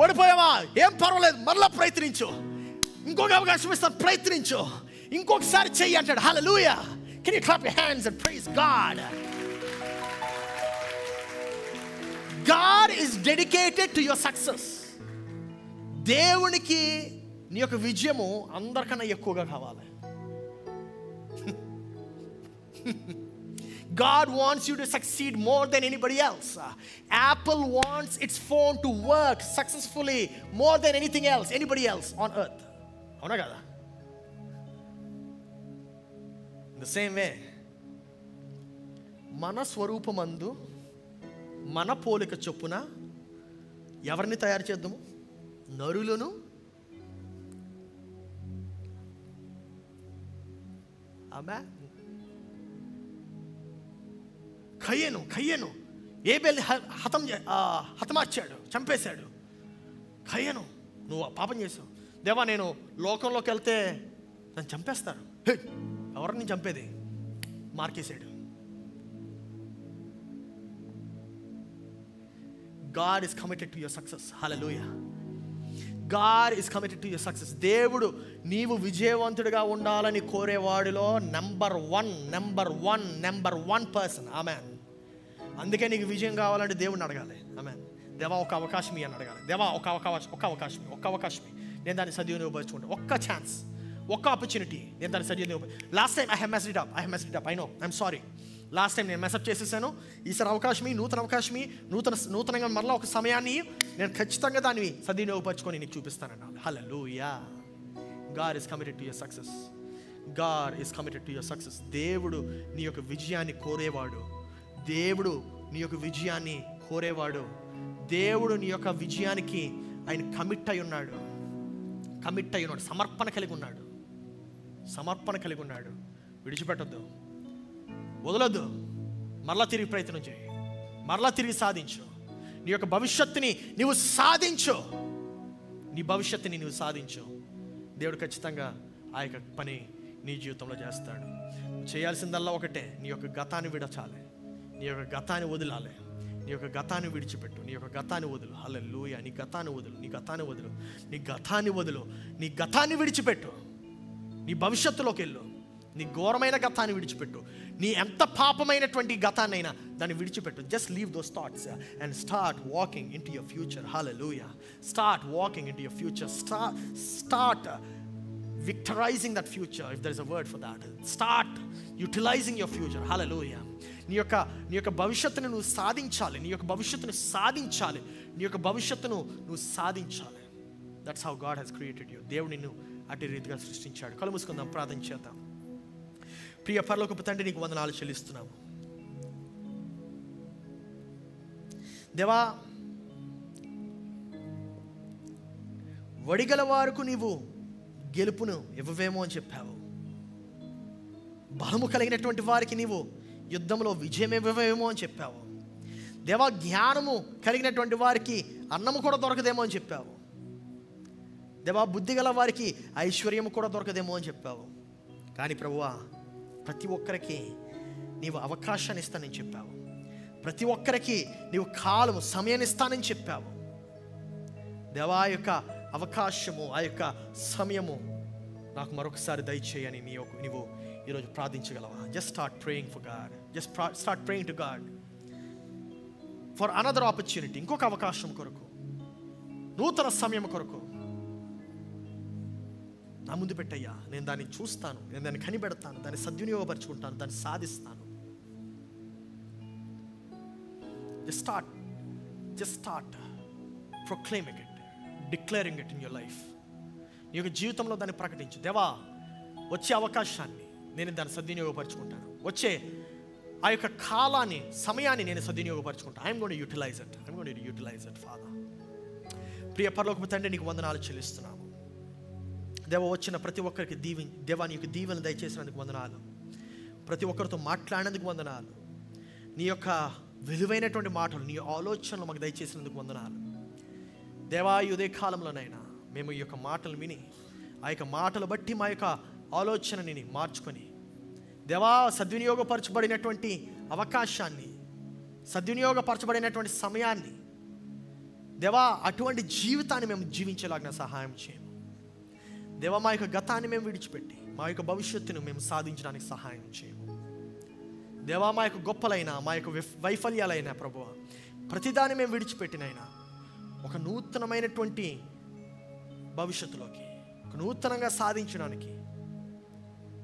ఓడిపోయావా, ఏం పర్వాలేదు, మరలా ప్రయత్నించు, ఇంకొక అవకాశం ఇస్తాను, ప్రయత్నించు, ఇంకొకసారి చెయ్యి అంటాడు. హల్లెలూయా. Can you clap your hands and praise God? God is dedicated to your success. దేవునికి నీ యొక్క విజయము అందరికన్నా ఎక్కువగా కావాలి. God wants you to succeed more than anybody else. Apple wants its phone to work successfully more than anything else, anybody else on earth. అవునా కదా? In the same way, మన స్వరూపమందు మన పోలిక చొప్పున ఎవరిని తయారు చేద్దాము? నరులను కయ్యను ఏబేల్ని హతమార్చాడు, చంపేశాడు. కయ్యను, నువ్వు పాపం చేసావు, దేవా నేను లోకంలోకి వెళ్తే నన్ను చంపేస్తారు. ఎవరిని చంపేది? మార్కేశాడు. God is committed to your success. Hallelujah. God is committed to your success. దేవుడు నీవు విజయవంతుడిగా ఉండాలని కోరేవాడిలో నెంబర్ వన్ పర్సన్. ఆమెన్. అందుకే నీకు విజయం కావాలంటే దేవుడిని అడగాలి. ఆమెన్. దేవా ఒక అవకాశం అని అడగాలి. దేవా ఒక అవకాశం నేను దాన్ని సద్వినియోగపరచుకుంటాను. ఒక్క ఛాన్స్, ఒక్క ఆపర్చునిటీ, నేను దాన్ని సద్వినియోగం. Last time I have messed it up. I know, I'm sorry. Last time నేను మెసప్ చేసేసాను. ఈసారి అవకాశమి, నూతనంగా మరలా ఒక సమయాన్ని నేను ఖచ్చితంగా దాన్ని సద్వినియోగపరచుకొని నీకు చూపిస్తానన్నాను. హల్లెలూయా. God is committed to your success. God is committed to your success. దేవుడు నీ యొక్క విజయాన్ని కోరేవాడు. దేవుడు నీ యొక్క విజయానికి ఆయన కమిట్ అయి ఉన్నాడు. సమర్పణ కలిగి ఉన్నాడు. విడిచిపెట్టద్దు, వదలొద్దు, మరలా తిరిగి ప్రయత్నం చేయి, మరలా తిరిగి సాధించు. నీ యొక్క భవిష్యత్తుని నీవు సాధించు. దేవుడు ఖచ్చితంగా ఆ యొక్క పని నీ జీవితంలో చేస్తాడు. చేయాల్సిందల్లా ఒకటే, నీ యొక్క గతాన్ని విడచాలి, నీ యొక్క గతాన్ని వదిలాలి. నీ యొక్క గతాన్ని విడిచిపెట్టు. నీ యొక్క గతాన్ని వదులు. హల్లెలూయా. నీ గతాన్ని వదులు. నీ గతాన్ని వదులు. నీ గతాన్ని వదులు. నీ గతాన్ని విడిచిపెట్టు. నీ భవిష్యత్తులోకి వెళ్ళు. నీ ఘోరమైన గతాన్ని విడిచిపెట్టు. నీ ఎంత పాపమైనటువంటి గతాన్నైనా దాన్ని విడిచిపెట్టు. Just leave those thoughts and start walking in to your future. Hallelujah. Start walking in to your future. Start victorizing that future, if there is a word for that. Start utilizing your future. Hallelujah. నీ యొక్క భవిష్యత్తును నువ్వు సాధించాలి. నీ యొక్క భవిష్యత్తును సాధించాలి. నీ యొక్క భవిష్యత్తును నువ్వు సాధించాలి. That's how God he's created you. దేవుడు నిన్ను అటు రీతిగా సృష్టించాడు. కళ్ళు మూసుకుందాం, ప్రార్థన చేద్దాం. ప్రియ పరలోకపు తండ్రి, నీకు వందనాలు చెల్లిస్తున్నాము. దేవా, వడిగల వారికి నీవు గెలుపును ఇవ్వవేమో అని చెప్పావు. బలము కలిగినటువంటి వారికి నీవు యుద్ధంలో విజయం ఇవ్వవేమో అని చెప్పావు. దేవా, జ్ఞానము కలిగినటువంటి వారికి అన్నము కూడా దొరకదేమో అని చెప్పావు. దేవా, బుద్ధి గల వారికి ఐశ్వర్యము కూడా దొరకదేమో అని చెప్పావు. కానీ ప్రభువా, ప్రతి ఒక్కరికి నీవు అవకాశాన్ని ఇస్తానని చెప్పావు. ప్రతి ఒక్కరికి నీవు కాలము సమయాన్ని ఇస్తానని చెప్పావు. దేవా, ఆ యొక్క అవకాశము, ఆ యొక్క సమయము నాకు మరొకసారి దయచేయని నీవు ఈరోజు ప్రార్థించగలవా? Just start praying for God. Just start praying to God for another opportunity. ఇంకొక అవకాశం కొరకు, నూతన సమయం కొరకు నా ముందు పెట్టయ్యా. నేను దాన్ని చూస్తాను, నేను దాన్ని కనిపెడతాను, దాన్ని సద్వినియోగపరుచుకుంటాను, దాన్ని సాధిస్తాను. Just start proclaiming it, declaring it in your life. నీ యొక్క జీవితంలో దాన్ని ప్రకటించు. దేవా, వచ్చే అవకాశాన్ని నేను దాన్ని సద్వినియోగపరుచుకుంటాను. వచ్చే ఆ యొక్క కాలాన్ని, సమయాన్ని నేను సద్వినియోగపరుచుకుంటాను. I'm going to utilize it father. ప్రియ పరలోకపు తండ్రి, నీకు వందనాలు చెల్లిస్తున్నాము. దేవ, వచ్చిన ప్రతి ఒక్కరికి దేవా నీ యొక్క దీవెనలు దయచేసినందుకు వందనాలు. ప్రతి ఒక్కరితో మాట్లాడినందుకు వందనాలు. నీ యొక్క విలువైనటువంటి మాటలు, నీ ఆలోచనలు మాకు దయచేసినందుకు వందనాలు. దేవా, ఈ ఉదయ కాలంలోనైనా మేము ఈ యొక్క మాటలు విని, ఆ యొక్క మాటలు బట్టి మా యొక్క ఆలోచనని మార్చుకొని, దేవా, సద్వినియోగపరచబడినటువంటి అవకాశాన్ని, సద్వినియోగపరచబడినటువంటి సమయాన్ని, దేవా, అటువంటి జీవితాన్ని మేము జీవించేలాగా సహాయం చేయము. దేవా, మా యొక్క గతాన్ని మేము విడిచిపెట్టి మా యొక్క భవిష్యత్తును మేము సాధించడానికి సహాయం చేయము. దేవా, మా యొక్క గొప్పలైన, మా యొక్క వైఫల్యాలైనా ప్రభువా, ప్రతిదాన్ని మేము విడిచిపెట్టినైనా ఒక నూతనమైనటువంటి భవిష్యత్తులోకి, ఒక నూతనంగా సాధించడానికి,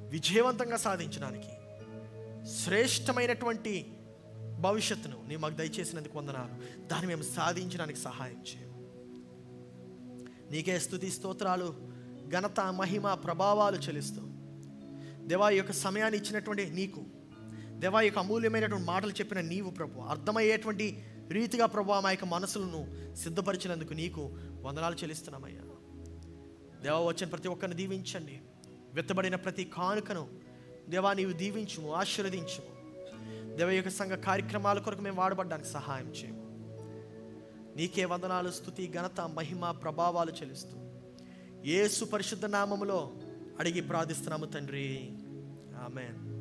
విజయవంతంగా సాధించడానికి, శ్రేష్టమైనటువంటి భవిష్యత్తును నీ మాకు దయచేసినందుకు వందనాలు. దాన్ని మేము సాధించడానికి సహాయం చేయము. నీకే స్తుతి స్తోత్రాలు, ఘనత, మహిమ, ప్రభావాలు చెల్లిస్తూ, దేవా, ఈ యొక్క సమయాన్ని ఇచ్చినటువంటి నీకు, దేవా, ఈ యొక్క అమూల్యమైనటువంటి మాటలు చెప్పిన నీవు ప్రభు, అర్థమయ్యేటువంటి రీతిగా ప్రభు మా యొక్క మనసులను సిద్ధపరిచినందుకు నీకు వందనాలు చెల్లిస్తున్నామయ్యా. దేవా, వచ్చిన ప్రతి ఒక్కరిని దీవించండి. వెత్తబడిన ప్రతి కానుకను దేవా నీవు దీవించుము, ఆశీర్వదించుము. దేవ, యొక్క సంఘ కార్యక్రమాల కొరకు మేము వాడబడ్డానికి సహాయం చేయము. నీకే వందనాలు, స్తుతి, ఘనత, మహిమ, ప్రభావాలు చెల్లిస్తూ యేసు పరిశుద్ధ నామములో అడిగి ప్రార్థిస్తున్నాము తండ్రి. ఆమేన్.